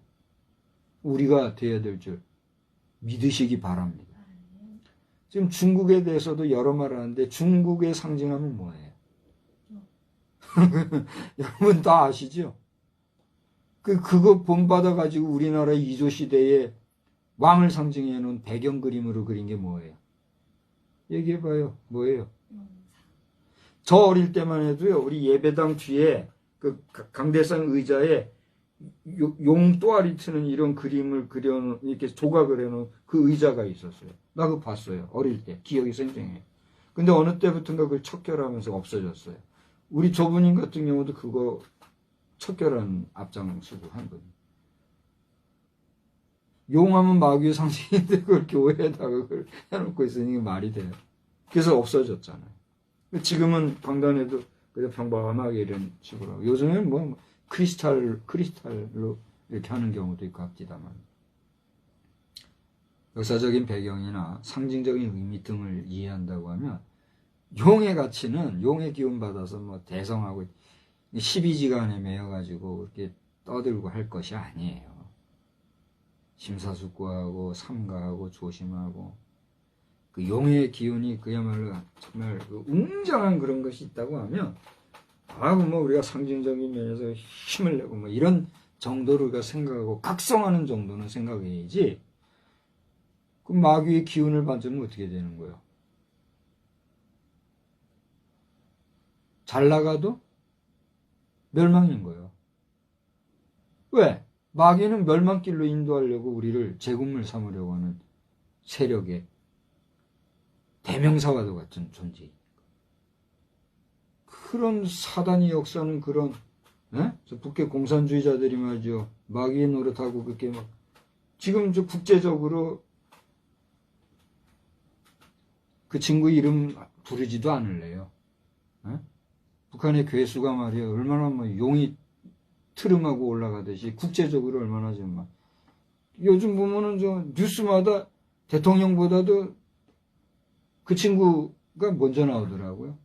우리가 되어야 될 줄 믿으시기 바랍니다. 지금 중국에 대해서도 여러 말 하는데 중국의 상징하면 뭐예요? 여러분 다 아시죠? 그거 본받아가지고 우리나라 이조시대에 왕을 상징해 놓은 배경 그림으로 그린 게 뭐예요? 얘기해봐요. 뭐예요? 저 어릴 때만 해도요, 우리 예배당 뒤에 그 강대상 의자에 용 또아리 트는 이런 그림을 그려놓은, 이렇게 조각을 해놓은 그 의자가 있었어요. 나 그거 봤어요. 어릴 때. 기억이 생생해요. 근데 어느 때부터인가 그걸 척결하면서 없어졌어요. 우리 조부님 같은 경우도 그거 척결한 앞장서고 한 거예요. 용하면 마귀의 상징인데 그걸 교회에다가 그걸 해놓고 있으니 말이 돼요. 그래서 없어졌잖아요. 지금은 강단에도 그냥 평범하게 이런 식으로 하고, 요즘엔 뭐 크리스탈로 이렇게 하는 경우도 있고 합디다만, 역사적인 배경이나 상징적인 의미 등을 이해한다고 하면 용의 가치는 용의 기운 받아서 뭐 대성하고 12지간에 매여가지고 이렇게 떠들고 할 것이 아니에요. 심사숙고하고 삼가하고 조심하고, 그 용의 기운이 그야말로 정말 웅장한 그런 것이 있다고 하면, 뭐 우리가 상징적인 면에서 힘을 내고 뭐 이런 정도로 우리가 생각하고 각성하는 정도는 생각해야지, 그 마귀의 기운을 받으면 어떻게 되는 거예요? 잘 나가도 멸망인 거예요. 왜? 마귀는 멸망길로 인도하려고 우리를 제국물 삼으려고 하는 세력의 대명사와도 같은 존재입니다. 그런 사단이 역사는 그런, 저 북계 공산주의자들이 말이죠, 마귀의 노릇하고 그렇게 막 지금 저 국제적으로 그 친구 이름 부르지도 않을래요. 북한의 괴수가 말이에요, 얼마나 뭐 용이 트름하고 올라가듯이 국제적으로 얼마나 좀 막, 요즘 보면은 저 뉴스마다 대통령보다도 그 친구가 먼저 나오더라고요.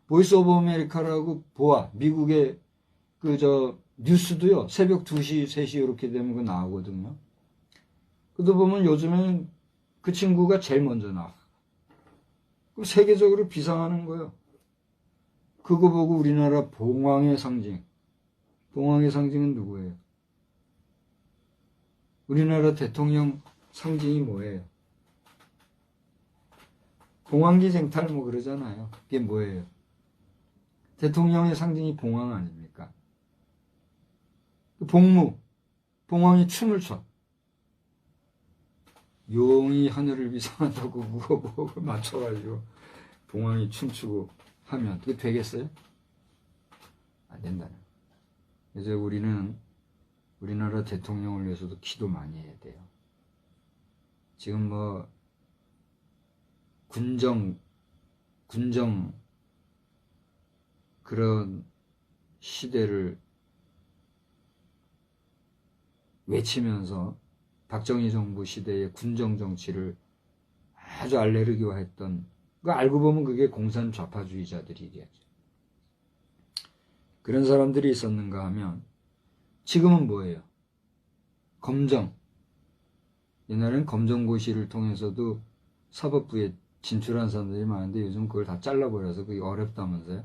보이스 오브 아메리카라고 보아, 미국의 그 저 뉴스도요, 새벽 2시, 3시 이렇게 되면 그 나오거든요. 그러다 보면 요즘엔 그 친구가 제일 먼저 나와. 그럼 세계적으로 비상하는 거예요. 그거 보고 우리나라 봉황의 상징, 봉황의 상징은 누구예요? 우리나라 대통령 상징이 뭐예요? 봉황기 쟁탈 뭐 그러잖아요. 그게 뭐예요? 대통령의 상징이 봉황 아닙니까? 복무, 봉황이 춤을 춰. 용이 하늘을 비상한다고 그거 보고 맞춰가지고 봉황이 춤추고 하면 그게 되겠어요? 안 된다는. 그래서 우리는 우리나라 대통령을 위해서도 기도 많이 해야 돼요. 지금 뭐 군정 그런 시대를 외치면서 박정희 정부 시대의 군정 정치를 아주 알레르기화했던, 그 알고 보면 그게 공산 좌파주의자들이겠죠. 그런 사람들이 있었는가 하면 지금은 뭐예요? 검정. 옛날엔 검정고시를 통해서도 사법부에 진출한 사람들이 많은데 요즘 그걸 다 잘라버려서 그게 어렵다면서요.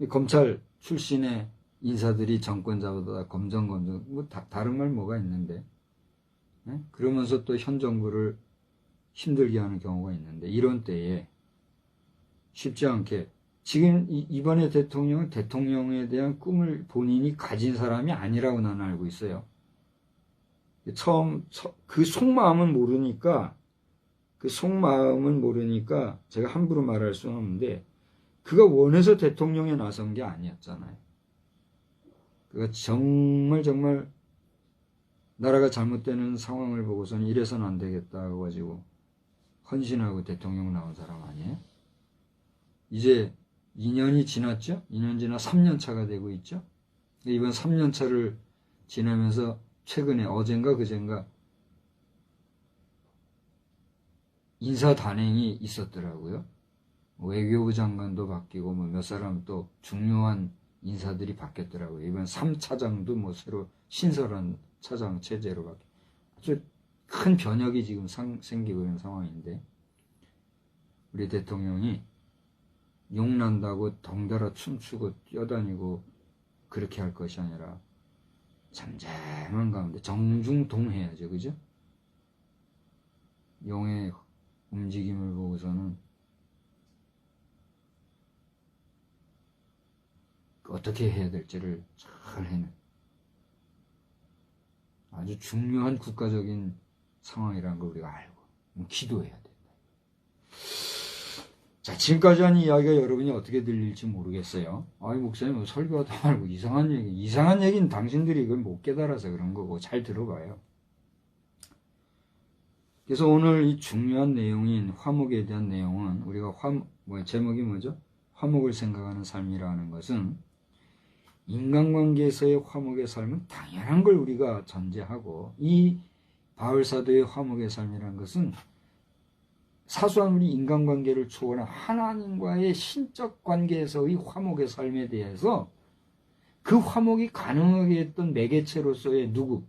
검찰 출신의 인사들이 정권 잡아다 검정 뭐 다른 말 뭐가 있는데, 그러면서 또 현 정부를 힘들게 하는 경우가 있는데, 이런 때에 쉽지 않게 지금 이번에 대통령은 대통령에 대한 꿈을 본인이 가진 사람이 아니라고 나는 알고 있어요. 처음 그 속마음은 모르니까 제가 함부로 말할 수는 없는데, 그가 원해서 대통령에 나선 게 아니었잖아요. 그가 정말 나라가 잘못되는 상황을 보고서는 이래서는 안 되겠다 하고 가지고 헌신하고 대통령 나온 사람 아니에요? 이제 2년이 지났죠? 2년 지나 3년 차가 되고 있죠? 이번 3년 차를 지나면서 최근에 어젠가 그젠가 인사 단행이 있었더라고요. 외교부 장관도 바뀌고 뭐 몇 사람 또 중요한 인사들이 바뀌었더라고요. 이번 3차장도 뭐 새로 신설한 차장 체제로 바뀌고 아주 큰 변혁이 지금 생기고 있는 상황인데 우리 대통령이 욕난다고 덩달아 춤추고 뛰어다니고 그렇게 할 것이 아니라 잠잠한 가운데 정중동해야죠. 그죠? 용의 움직임을 보고서는 어떻게 해야 될지를 잘 해는 아주 중요한 국가적인 상황이라는 걸 우리가 알고 기도해야 된다. 자, 지금까지 한 이야기가 여러분이 어떻게 들릴지 모르겠어요. 아이 목사님 설교하다 말고 이상한 얘기는 당신들이 이걸 못 깨달아서 그런 거고 잘 들어봐요. 그래서 오늘 이 중요한 내용인 화목에 대한 내용은 우리가 제목이 뭐죠? 화목을 생각하는 삶이라는 것은 인간관계에서의 화목의 삶은 당연한 걸 우리가 전제하고 이 바울사도의 화목의 삶이라는 것은 사소한 우리 인간관계를 초월한 하나님과의 신적 관계에서의 화목의 삶에 대해서 그 화목이 가능하게 했던 매개체로서의 누구?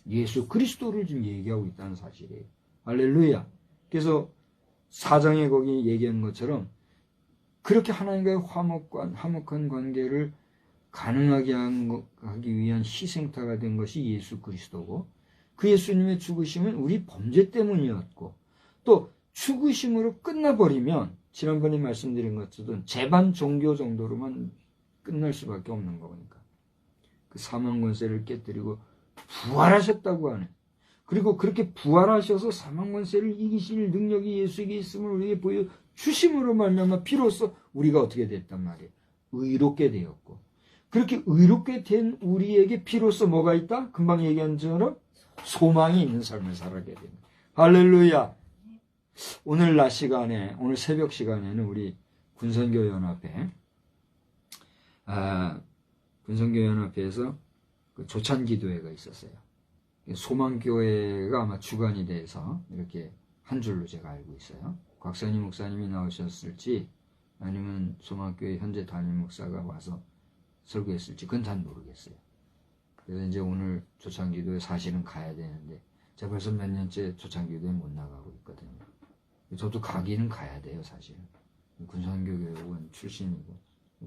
예수 그리스도를 지금 얘기하고 있다는 사실이에요. 할렐루야. 그래서 4장에 거기 얘기한 것처럼 그렇게 하나님과의 화목한 관계를 가능하게 하기 위한 희생타가 된 것이 예수 그리스도고 그 예수님의 죽으심은 우리 범죄 때문이었고 또 죽으심으로 끝나버리면 지난번에 말씀드린 것처럼 재반 종교 정도로만 끝날 수밖에 없는 거니까 그 사망 권세를 깨뜨리고 부활하셨다고 하는 그리고 그렇게 부활하셔서 사망 권세를 이기실 능력이 예수에게 있음을 우리에게 보여주심으로 말미암아 비로소 우리가 어떻게 됐단 말이에요. 의롭게 되었고 그렇게 의롭게 된 우리에게 비로소 뭐가 있다? 금방 얘기한 것처럼 소망이 있는 삶을 살아가게 됩니다. 할렐루야. 오늘 낮 시간에 오늘 새벽 시간에는 우리 군선교연합회 군선교연합회에서 그 조찬기도회가 있었어요. 소망교회가 아마 주관이 돼서 이렇게 한 줄로 제가 알고 있어요. 곽선희 목사님이 나오셨을지 아니면 소망교회 현재 담임 목사가 와서 설교했을지 그건 잘 모르겠어요. 그래서 이제 오늘 조찬기도회 사실은 가야 되는데 제가 벌써 몇 년째 조찬기도회 못 나가고 있거든요. 저도 가기는 가야 돼요. 사실은 군선교회원 출신이고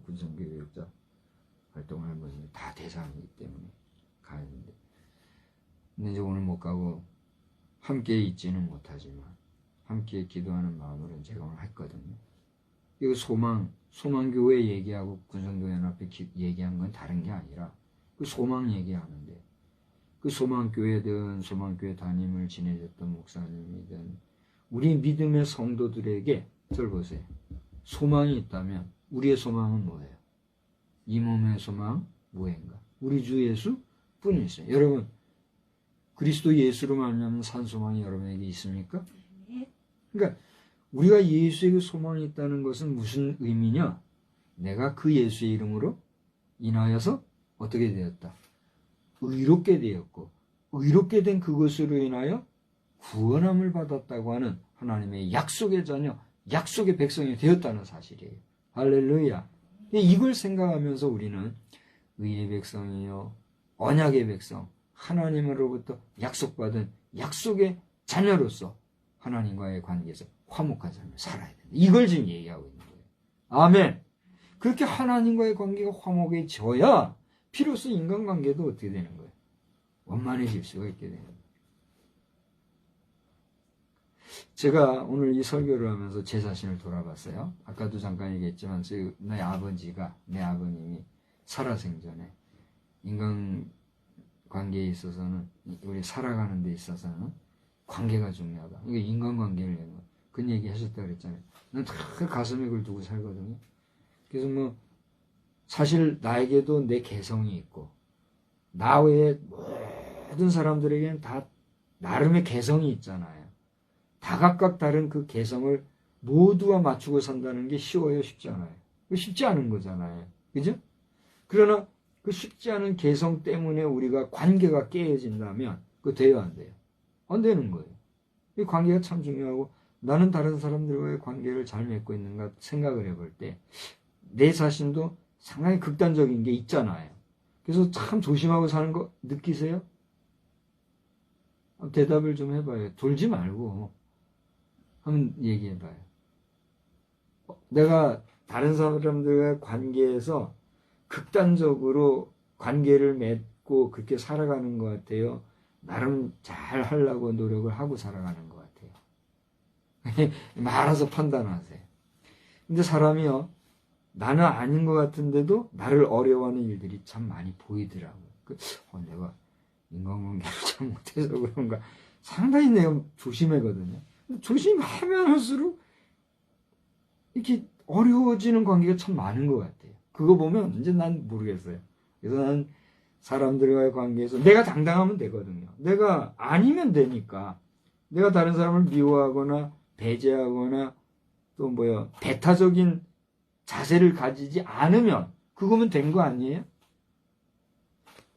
군선교회자 활동을 한 것은 다 대상이기 때문에 가야 되는데 근데 이제 오늘 못 가고 함께 있지는 못하지만 함께 기도하는 마음으로 제가 오늘 했거든요. 이거 소망교회 얘기하고 군선교연합회 얘기한 건 다른 게 아니라 그 소망 얘기하는데 그 소망교회든 소망교회 담임을 지내셨던 목사님이든 우리 믿음의 성도들에게 절 보세요. 소망이 있다면 우리의 소망은 뭐예요? 이 몸의 소망 무엇인가? 우리 주 예수 뿐이세요. 여러분 그리스도 예수로 말미암은 산 소망이 여러분에게 있습니까? 그러니까 우리가 예수에게 소망이 있다는 것은 무슨 의미냐? 내가 그 예수의 이름으로 인하여서 어떻게 되었다? 의롭게 되었고 의롭게 된 그것으로 인하여 구원함을 받았다고 하는 하나님의 약속의 자녀, 약속의 백성이 되었다는 사실이에요. 할렐루야. 이걸 생각하면서 우리는 의의 백성이요 언약의 백성, 하나님으로부터 약속받은 약속의 자녀로서 하나님과의 관계에서 화목한 삶을 살아야 된다. 이걸 지금 얘기하고 있는 거예요. 아멘. 그렇게 하나님과의 관계가 화목해져야 비로소 인간관계도 어떻게 되는 거예요? 원만해질 수가 있게 되는 거예요. 제가 오늘 이 설교를 하면서 제 자신을 돌아봤어요. 아까도 잠깐 얘기했지만 내 아버님이 살아생전에 인간관계에 있어서는 우리 살아가는 데 있어서는 관계가 중요하다. 이게 인간관계를 내는 거. 그런 얘기 하셨다 그랬잖아요. 난 다 가슴에 그걸 두고 살거든요. 그래서 사실 나에게도 내 개성이 있고 나 외에 모든 사람들에게는 다 나름의 개성이 있잖아요. 다 각각 다른 그 개성을 모두와 맞추고 산다는 게 쉬워요, 쉽지 않아요? 쉽지 않은 거잖아요. 그죠? 그러나 그 쉽지 않은 개성 때문에 우리가 관계가 깨어진다면 그거 돼요, 안 돼요? 안 되는 거예요. 이 관계가 참 중요하고 나는 다른 사람들과의 관계를 잘 맺고 있는가 생각을 해볼 때 내 자신도 상당히 극단적인 게 있잖아요. 그래서 참 조심하고 사는 거 느끼세요? 대답을 좀 해봐요. 돌지 말고 한번 얘기해봐요. 내가 다른 사람들과의 관계에서 극단적으로 관계를 맺고 그렇게 살아가는 것 같아요. 나름 잘 하려고 노력을 하고 살아가는 것 같아요. 말아서 판단하세요. 근데 사람이요, 나는 아닌 것 같은데도 나를 어려워하는 일들이 참 많이 보이더라고요. 내가 인간관계를 잘 못해서 그런가. 상당히 내가 조심하거든요. 조심하면 할수록 이렇게 어려워지는 관계가 참 많은 것 같아요. 그거 보면 이제 난 모르겠어요. 그래서 난 사람들과의 관계에서 내가 당당하면 되거든요. 내가 아니면 되니까. 내가 다른 사람을 미워하거나 배제하거나 또 배타적인 자세를 가지지 않으면 그거면 된 거 아니에요?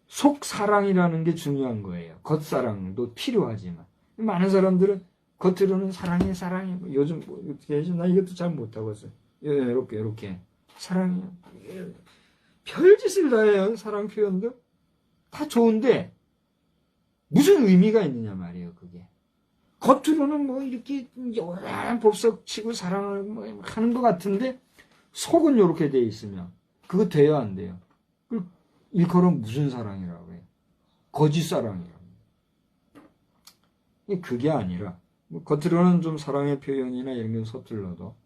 속사랑이라는 게 중요한 거예요. 겉사랑도 필요하지만. 많은 사람들은 겉으로는 사랑해, 사랑해. 요즘 어떻게 해야지? 나 이것도 잘 못하고 있어요. 이렇게. 사랑해요. 별짓을 다 해요. 사랑 표현도. 다 좋은데 무슨 의미가 있느냐 말이에요, 그게. 겉으로는 이렇게 요란한 법석 치고 사랑을 하는 것 같은데 속은 이렇게 돼 있으면 그거 돼요, 안 돼요? 일컬은 무슨 사랑이라고 해요? 거짓 사랑이라고. 그게 아니라 겉으로는 좀 사랑의 표현이나 이런 게 서툴러도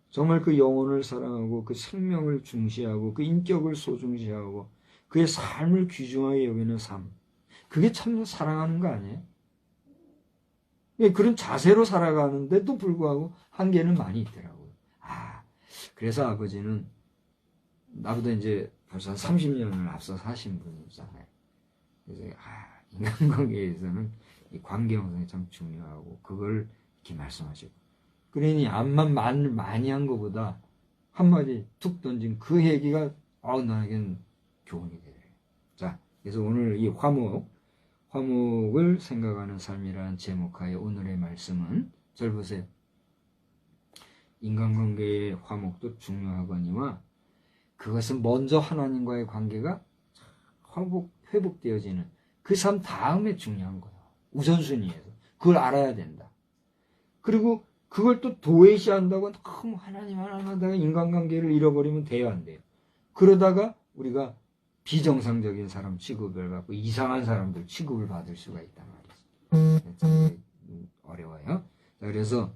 정말 그 영혼을 사랑하고 그 생명을 중시하고 그 인격을 소중시하고 그의 삶을 귀중하게 여기는 삶, 그게 참 사랑하는 거 아니에요? 그런 자세로 살아가는데도 불구하고 한계는 많이 있더라고요. 그래서 아버지는 나보다 이제 벌써 30년을 앞서 사신 분이잖아요. 그래서 인간관계에서는 이 관계 형성이 참 중요하고 그걸 이렇게 말씀하시고, 그러니 암만 말을 많이 한 것보다 한마디 툭 던진 그 얘기가 나에겐 교훈이 되래요. 자, 그래서 오늘 이 화목을 생각하는 삶이라는 제목하에 오늘의 말씀은, 절 보세요. 인간관계의 화목도 중요하거니와 그것은 먼저 하나님과의 관계가 회복되어지는 그 삶 다음에 중요한 거예요. 우선순위에서. 그걸 알아야 된다. 그리고 그걸 또 도외시한다고 너무 하나님 하다가 인간관계를 잃어버리면 돼야 안 돼요. 그러다가 우리가 비정상적인 사람 취급을 받고 이상한 사람들 취급을 받을 수가 있단 말이죠. 참 어려워요. 그래서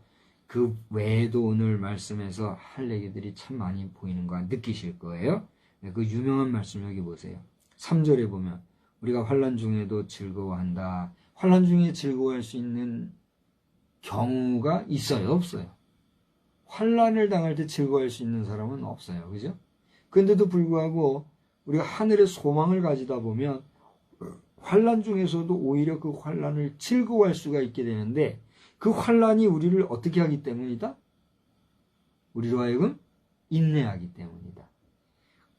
그 외에도 오늘 말씀에서 할 얘기들이 참 많이 보이는 거 느끼실 거예요. 그 유명한 말씀 여기 보세요. 3절에 보면 우리가 환난 중에도 즐거워한다. 환난 중에 즐거워할 수 있는 경우가 있어요, 없어요? 환난을 당할 때 즐거워할 수 있는 사람은 없어요, 그죠? 그런데도 불구하고 우리가 하늘의 소망을 가지다 보면 환난 중에서도 오히려 그 환난을 즐거워할 수가 있게 되는데, 그 환난이 우리를 어떻게 하기 때문이다? 우리로 하여금 인내하기 때문이다.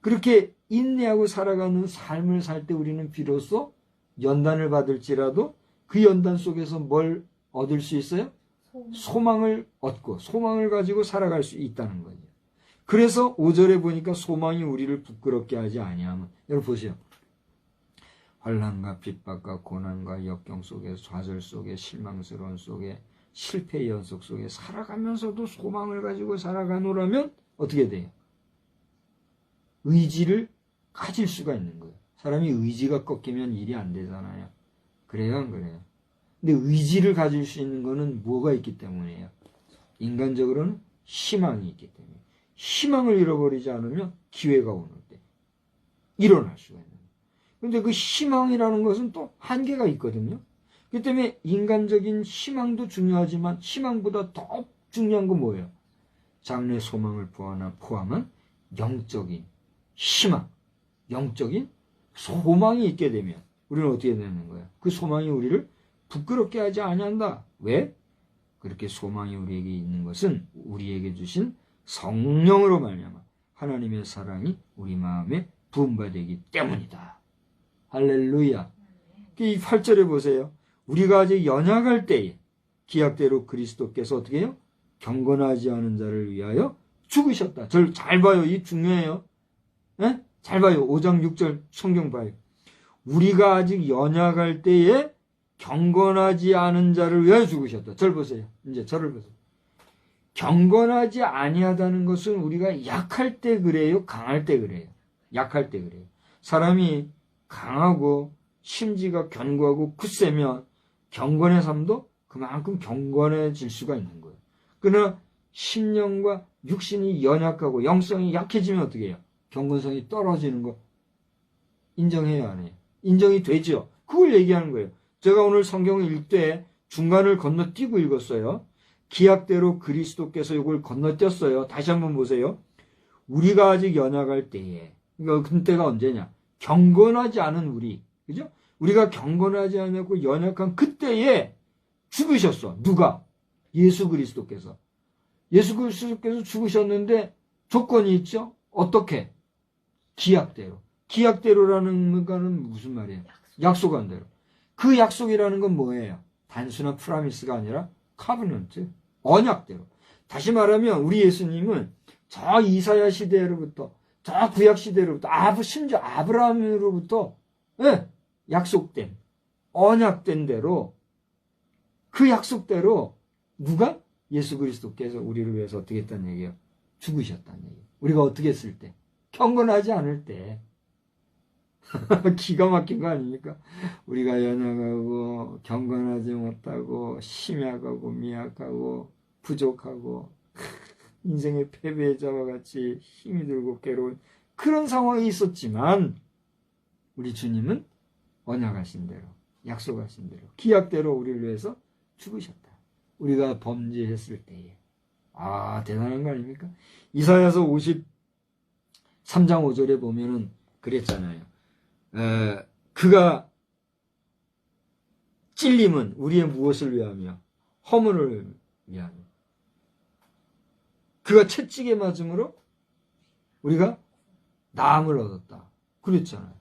그렇게 인내하고 살아가는 삶을 살 때 우리는 비로소 연단을 받을지라도 그 연단 속에서 뭘 얻을 수 있어요? 소망을 얻고 소망을 가지고 살아갈 수 있다는 거죠. 그래서 5절에 보니까 소망이 우리를 부끄럽게 하지 아니하면, 여러분 보세요. 환난과 핍박과 고난과 역경 속에, 좌절 속에, 실망스러운 속에, 실패의 연속 속에 살아가면서도 소망을 가지고 살아가노라면 어떻게 돼요? 의지를 가질 수가 있는 거예요. 사람이 의지가 꺾이면 일이 안 되잖아요. 그래요, 안 그래요? 근데 의지를 가질 수 있는 거는 뭐가 있기 때문이에요? 인간적으로는 희망이 있기 때문에. 희망을 잃어버리지 않으면 기회가 오는 때 일어날 수가 있는 거예요. 근데 그 희망이라는 것은 또 한계가 있거든요. 그렇기 때문에 인간적인 희망도 중요하지만 희망보다 더 중요한 건 뭐예요? 장래 소망을 포함한 영적인 희망, 영적인 소망이 있게 되면 우리는 어떻게 되는 거야? 그 소망이 우리를 부끄럽게 하지 아니한다. 왜? 그렇게 소망이 우리에게 있는 것은 우리에게 주신 성령으로 말미암아 하나님의 사랑이 우리 마음에 부음받기 때문이다. 할렐루야. 이 8절에 보세요. 우리가 아직 연약할 때에 기약대로 그리스도께서 어떻게 해요? 경건하지 않은 자를 위하여 죽으셨다. 잘 봐요. 이 중요해요. 네? 잘 봐요. 5장 6절 성경 봐요. 우리가 아직 연약할 때에 경건하지 않은 자를 위하여 죽으셨다. 절 보세요. 이제 저를 보세요. 경건하지 아니하다는 것은 우리가 약할 때 그래요? 강할 때 그래요? 약할 때 그래요. 사람이 강하고 심지가 견고하고 굳세면 경건의 삶도 그만큼 경건해질 수가 있는 거예요. 그러나 심령과 육신이 연약하고 영성이 약해지면 어떻게 해요? 경건성이 떨어지는 거 인정해요, 안 해요? 인정이 되죠. 그걸 얘기하는 거예요. 제가 오늘 성경을 읽을 때 중간을 건너뛰고 읽었어요. 기약대로 그리스도께서 이걸 건너뛰었어요. 다시 한번 보세요. 우리가 아직 연약할 때에, 그러니까 그때가 언제냐? 경건하지 않은 우리, 그죠? 우리가 경건하지 않고 연약한 그때에 죽으셨어. 누가? 예수 그리스도께서. 예수 그리스도께서 죽으셨는데 조건이 있죠? 어떻게? 기약대로. 기약대로라는 거는 무슨 말이에요? 약속한 대로. 그 약속이라는 건 뭐예요? 단순한 프라미스가 아니라 카버넌트, 언약대로. 다시 말하면 우리 예수님은 저 이사야 시대로부터, 저 구약 시대로부터, 심지어 아브라함으로부터 약속된, 언약된 대로, 그 약속대로 누가? 예수 그리스도께서 우리를 위해서 어떻게 했다는 얘기예요? 죽으셨다는 얘기예요. 우리가 어떻게 했을 때? 경건하지 않을 때. 기가 막힌 거 아닙니까? 우리가 연약하고 경건하지 못하고 심약하고 미약하고 부족하고 인생의 패배자와 같이 힘이 들고 괴로운 그런 상황이 있었지만 우리 주님은 언약하신 대로 약속하신 대로 기약대로 우리를 위해서 죽으셨다. 우리가 범죄했을 때에. 대단한 거 아닙니까? 이사야서 53장 5절에 보면은 그랬잖아요. 그가 찔림은 우리의 무엇을 위하며 허물을 위하며 그가 채찍에 맞음으로 우리가 나음을 얻었다. 그랬잖아요.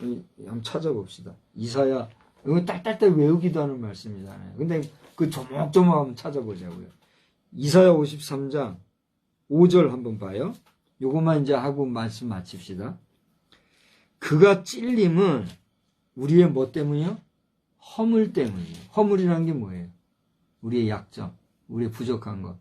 한번 찾아봅시다. 이사야, 이거 딸딸딸 외우기도 하는 말씀이잖아요. 근데 그 조목조목 한번 찾아보자고요. 이사야 53장 5절 한번 봐요. 요것만 이제 하고 말씀 마칩시다. 그가 찔림은 우리의 뭐 때문이요? 허물 때문이에요. 허물이란 게 뭐예요? 우리의 약점, 우리의 부족한 것,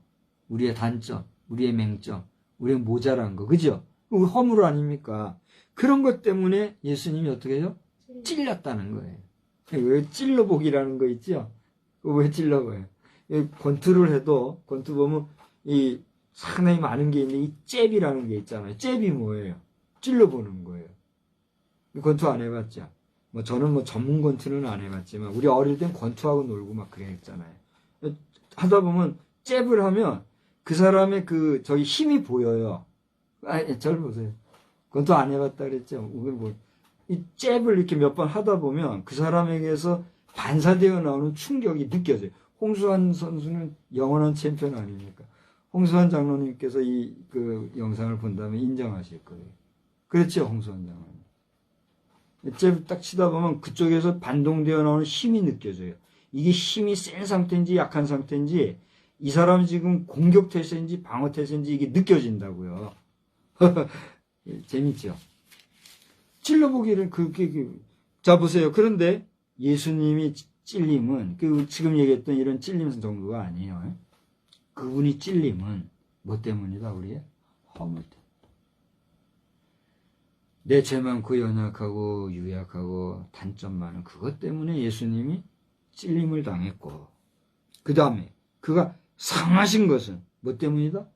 우리의 단점, 우리의 맹점, 우리의 모자란 거, 그죠? 허물 아닙니까? 그런 것 때문에 예수님이 어떻게 해요? 찔렸다는 거예요. 왜 찔러보기라는 거 있죠? 왜 찔러봐요? 권투를 해도, 권투 보면 이 상당히 많은 게 있는데 이 잽이라는 게 있잖아요. 잽이 뭐예요? 찔러보는 거예요. 권투 안 해봤죠? 저는 전문 권투는 안 해봤지만, 우리 어릴 땐 권투하고 놀고 막 그랬잖아요. 하다 보면, 잽을 하면, 그 사람의 저기 힘이 보여요. 저를 보세요. 권투 안 해봤다 그랬죠? 이 잽을 이렇게 몇 번 하다 보면, 그 사람에게서 반사되어 나오는 충격이 느껴져요. 홍수환 선수는 영원한 챔피언 아닙니까? 홍수환 장로님께서 그 영상을 본다면 인정하실 거예요. 그렇죠, 홍수환 장로님. 잽 딱 치다 보면 그쪽에서 반동되어 나오는 힘이 느껴져요. 이게 힘이 센 상태인지 약한 상태인지 이 사람이 지금 공격 태세인지 방어 태세인지 이게 느껴진다고요. 재밌죠? 찔러보기를 자 보세요. 그런데 예수님이 찔림은 지금 얘기했던 이런 찔림 정도가 아니에요. 그분이 찔림은 뭐 때문이다? 우리의 허물 때문에. 내 죄 많고 연약하고 유약하고 단점 많은 그것 때문에 예수님이 찔림을 당했고, 그 다음에 그가 상하신 것은 뭐 때문이다?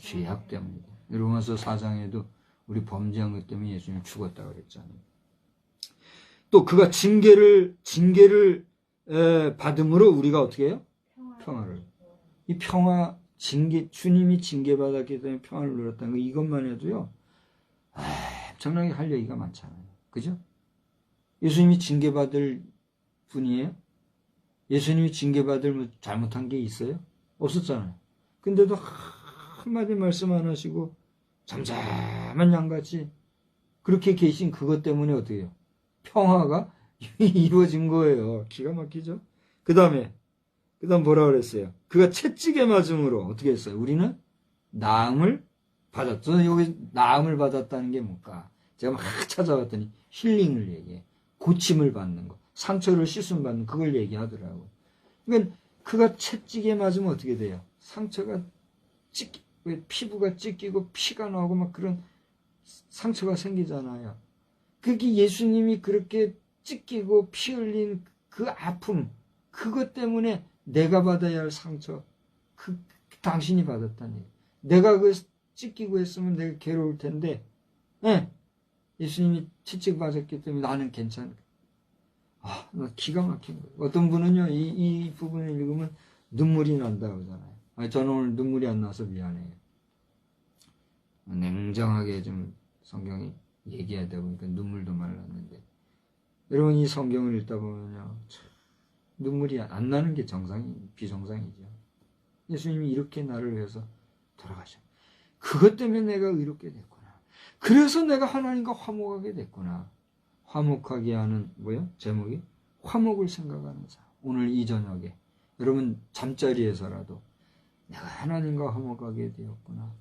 죄악 때문이다. 로마서 4장에도 우리 범죄한 것 때문에 예수님이 죽었다고 그랬잖아요. 또 그가 징계를 받음으로 우리가 어떻게 해요? 평화를. 이 평화, 주님이 징계받았기 때문에 평화를 누렸다는 거, 이것만 해도요, 엄청나게 할 얘기가 많잖아요. 그죠? 예수님이 징계받을 분이에요? 예수님이 징계받을 뭐 잘못한 게 있어요? 없었잖아요. 근데도 한마디 말씀 안 하시고 잠잠한 양같이 그렇게 계신 그것 때문에 어떻게 해요? 평화가 이루어진 거예요. 기가 막히죠? 그 다음 뭐라 그랬어요? 그가 채찍에 맞음으로 어떻게 했어요? 우리는 나음을 받았죠. 저는 여기 나음을 받았다는 게 뭘까? 제가 막 찾아봤더니 힐링을 얘기해. 고침을 받는 거. 상처를 씻음 받는 그걸 얘기하더라고요. 그러니까 그가 채찍에 맞으면 어떻게 돼요? 상처가 피부가 찢기고 피가 나오고 막 그런 상처가 생기잖아요. 그게 예수님이 그렇게 찢기고 피 흘린 그 아픔, 그것 때문에 내가 받아야 할 상처, 당신이 받았다니. 내가 그 찢기고 했으면 내가 괴로울 텐데, 예수님이 채찍 맞았기 때문에 나는 괜찮아. 기가 막힌 거예요. 어떤 분은요, 이 부분을 읽으면 눈물이 난다 그러잖아요. 저는 오늘 눈물이 안 나서 미안해요. 냉정하게 좀 성경이 얘기하다 보니까 눈물도 말랐는데, 여러분 이 성경을 읽다 보면요, 눈물이 안 나는 게 비정상이죠. 예수님이 이렇게 나를 위해서 돌아가셨. 그것 때문에 내가 의롭게 됐구나. 그래서 내가 하나님과 화목하게 됐구나. 화목하게 하는 제목이 화목을 생각하는 사람. 오늘 이 저녁에 여러분 잠자리에서라도 내가 하나님과 화목하게 되었구나.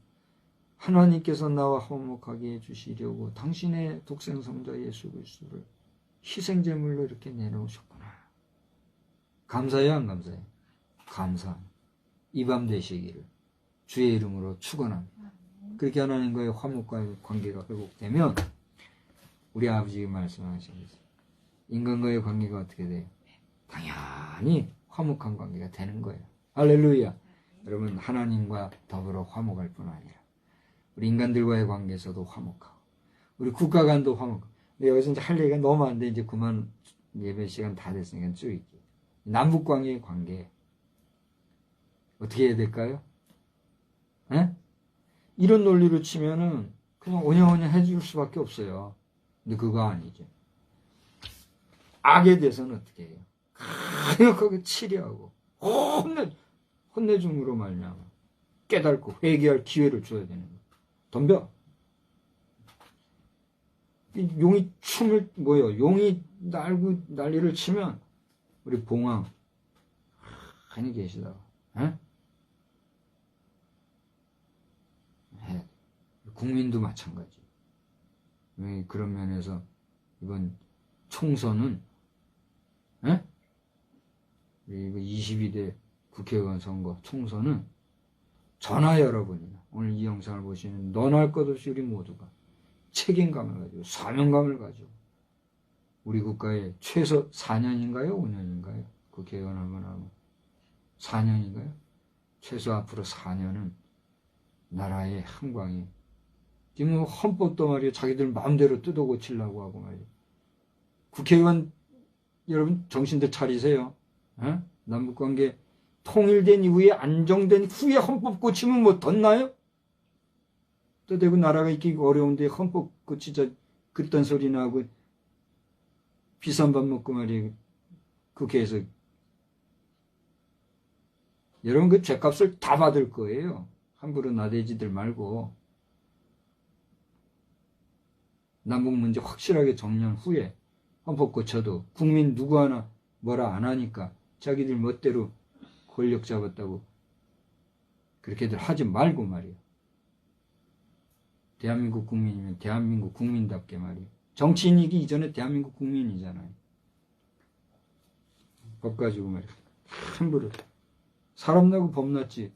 하나님께서 나와 화목하게 해주시려고 당신의 독생성자 예수 그리스도를 희생제물로 이렇게 내놓으셨구나. 감사해요, 안 감사해요? 감사합니다. 이 밤 되시기를 주의 이름으로 축원합니다. 그렇게 하나님과의 화목과의 관계가 회복되면 우리 아버지가 말씀하셨습니다. 인간과의 관계가 어떻게 돼요? 당연히 화목한 관계가 되는 거예요. 할렐루야. 여러분 하나님과 더불어 화목할 뿐 아니라 우리 인간들과의 관계에서도 화목하고 우리 국가 간도 화목하고. 근데 여기서 이제 할 얘기가 너무 많은데 이제 그만 예배 시간 다 됐으니까 쭉 있기. 남북관계의 관계 어떻게 해야 될까요? 이런 논리로 치면은 그냥 오냐오냐 해줄 수밖에 없어요. 근데 그거 아니죠. 악에 대해서는 어떻게 해요? 강력하게 치료하고 혼내줌으로 말미암아 깨닫고 회개할 기회를 줘야 되는 거예요. 덤벼. 용이 용이 날고 난리를 치면 우리 봉황 많이 계시다가 국민도 마찬가지. 그런 면에서 이번 총선은 22대 국회의원 선거 총선은 저나 여러분이나 오늘 이 영상을 보시는 너나 할 것 없이 우리 모두가 책임감을 가지고 사명감을 가지고 우리 국가에 최소 4년인가요? 5년인가요? 국회의원 한번 하면 4년인가요? 최소 앞으로 4년은 나라의 흥광이 지금 헌법도 말이에요. 자기들 마음대로 뜯어 고치려고 하고 말이에요. 국회의원 여러분 정신들 차리세요. 남북관계 통일된 이후에 안정된 후에 헌법 고치면 뭐 덧나요? 또 대고 나라가 있기 어려운데 헌법 고치자 그딴 소리나 하고 비싼 밥 먹고 말이에요. 국회에서 여러분 그 죗값을 다 받을 거예요. 함부로 나대지들 말고 남북 문제 확실하게 정리한 후에 헌법 고쳐도 국민 누구 하나 뭐라 안 하니까 자기들 멋대로 권력 잡았다고 그렇게들 하지 말고 말이에요. 대한민국 국민이면 대한민국 국민답게 말이에요. 정치인이기 이전에 대한민국 국민이잖아요. 법 가지고 말이에요. 함부로 사람 나고 법 났지.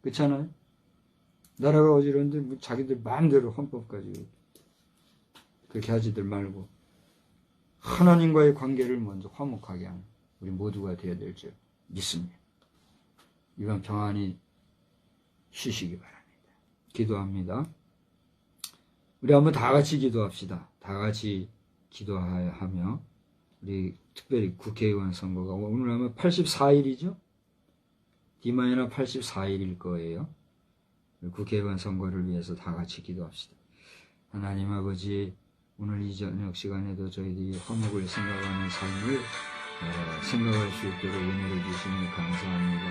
그렇잖아요. 나라가 어지러운데 뭐 자기들 마음대로 헌법 가지고 그렇게 하지들 말고 하나님과의 관계를 먼저 화목하게 하는 우리 모두가 되어야 될 줄 믿습니다. 이번 평안히 쉬시기 바랍니다. 기도합니다. 우리 한번 다 같이 기도합시다. 다 같이 기도하며 우리 특별히 국회의원 선거가 오늘 아마 84일이죠? D-84일일 84일일 거예요. 국회의원 선거를 위해서 다 같이 기도합시다. 하나님 아버지, 오늘 이 저녁 시간에도 저희들이 화목을 생각하는 삶을 생각할 수 있도록 은혜를 주시니 감사합니다.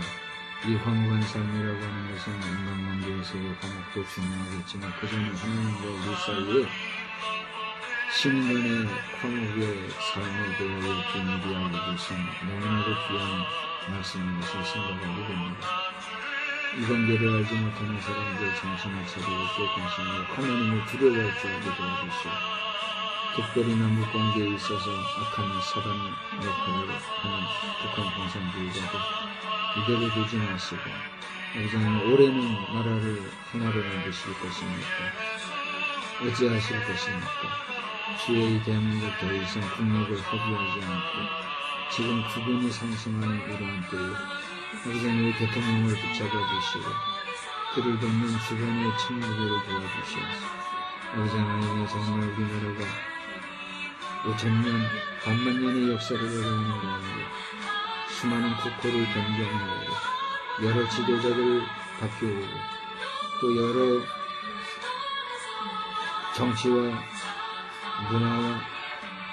이 화목한 삶이라고 하는 것은 인간관계에서의 화목도 중요하겠지만 그 전에 하나님과 우리 사이에 신간의 화목의 삶에 대하여 주님이 알려주신 너무나도 귀한 말씀인 것을 생각하게 됩니다. 이 관계를 알지 못하는 사람들 정신을 차리고 깨끗하시며 하나님을 두려워할 줄 알게 도와주시오. 특별히 남북 관계에 있어서 악한 사단 역할을 하는 북한 공산주의자들 이대로 두지 마시고 아버지 올해는 나라를 하나로 만드실 것입니까? 어찌하실 것입니까? 주의 이 대한민국 더 이상 국력을 허비하지 않고 지금 구분이 상승하는 이러한 때에 아버지 우리 대통령을 붙잡아 주시고 그를 돕는 주변의 친구들을 도와주시옵소서. 아버지 하나님 정말 우리나라가 5천년 반만년의 역사를 걸어오는 가운데 수많은 국호를 변경하고 여러 지도자를 바뀌고 또 여러 정치와 문화와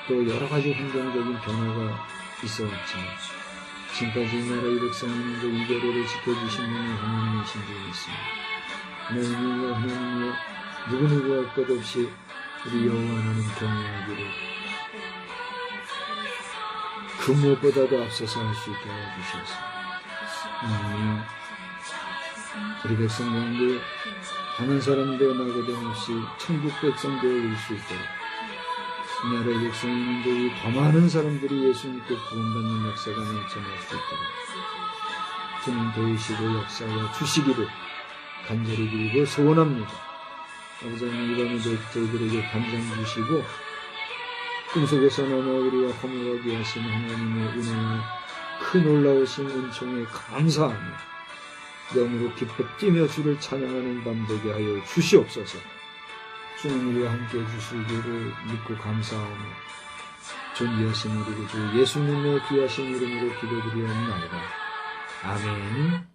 또 여러 가지 환경적인 변화가 있어왔지만 지금까지 이 나라의 백성님들 이대로를 지켜주신 분이 하나님이신 줄 믿습니다. 하나님이여 하나님이여 누구누구할 것 없이 우리 여호와 하나님 경외하기를 그 무엇보다도 앞서서 할 수 있게 해주셔서 하나님이여 우리 백성 가운데 단 한 사람도 나고됨 없이 천국 백성 되어올 수 있도록 이 나라의 백성인데 이 더 많은 사람들이 예수 믿고 구원받는 역사가 넘쳐날 수 있도록 주님 도우시고 역사와 주시기를 간절히 빌고 소원합니다. 아버지 하나님 이 밤에도 저희들에게 간장 주시고 꿈속에서 나나 우리와 화목하게 하신 하나님의 은혜와 큰 놀라우신 은총에 감사하며 영으로 기뻐 뛰며 주를 찬양하는 밤 되게 하여 주시옵소서. 주님 우리와 함께 해주시기를 믿고 감사하며 존귀하신 우리 주 예수님의 귀하신 이름으로 기도드리옵나이다. 아멘.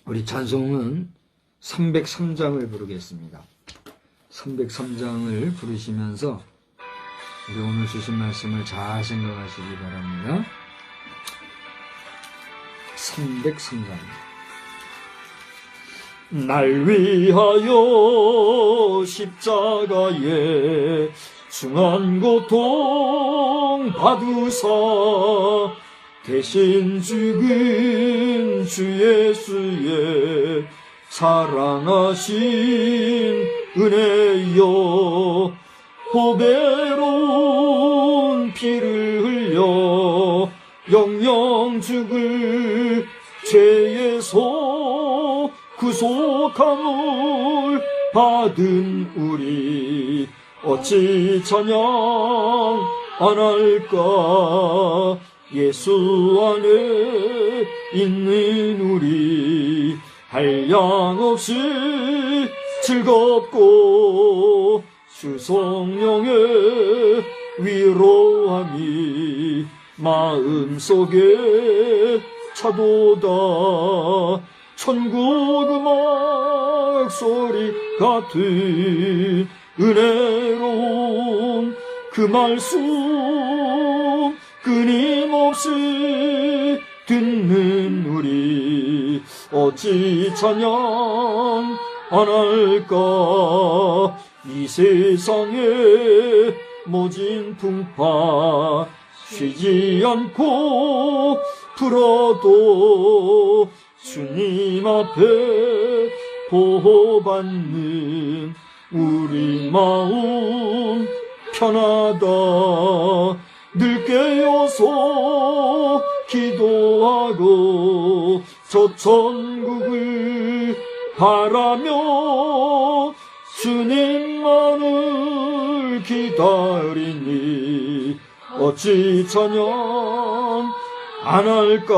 우리 찬송은 303장을 부르겠습니다. 303장을 부르시면서 우리 오늘 주신 말씀을 잘 생각하시기 바랍니다. 303장. 날 위하여 십자가에 중한 고통 받으사 대신 죽은 주 예수의 사랑하신 은혜여 보배로운 피를 흘려 영영 죽을 죄에서 구속함을 받은 우리 어찌 찬양 안 할까. 예수 안에 있는 우리 한량없이 즐겁고 주 성령의 위로함이 마음속에 차도다. 천국 음악 소리 같은 은혜로운 그 말씀 끊임없이 듣는 우리 어찌 찬양 안 할까. 이 세상에 모진 풍파 쉬지 않고 불어도 주님 앞에 보호받는 우리 마음 편하다. 늘 깨어서 기도하고 저 천국을 바라며 주님만을 기다리니 어찌 찬양 안 할까.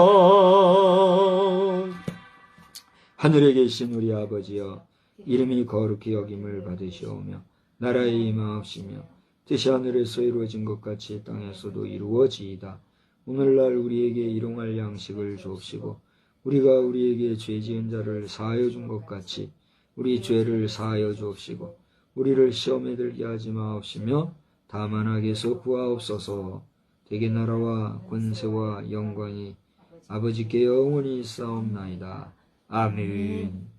하늘에 계신 우리 아버지여 이름이 거룩히 여김을 받으시오며 나라에 임하옵시며 뜻이 하늘에서 이루어진 것 같이 땅에서도 이루어지이다. 오늘날 우리에게 일용할 양식을 주옵시고 우리가 우리에게 죄 지은 자를 사하여 준 것 같이 우리 죄를 사하여 주옵시고 우리를 시험에 들게 하지 마옵시며 다만 악에서 구하옵소서. 대개 나라와 권세와 영광이 아버지께 영원히 있사옵나이다. 아멘.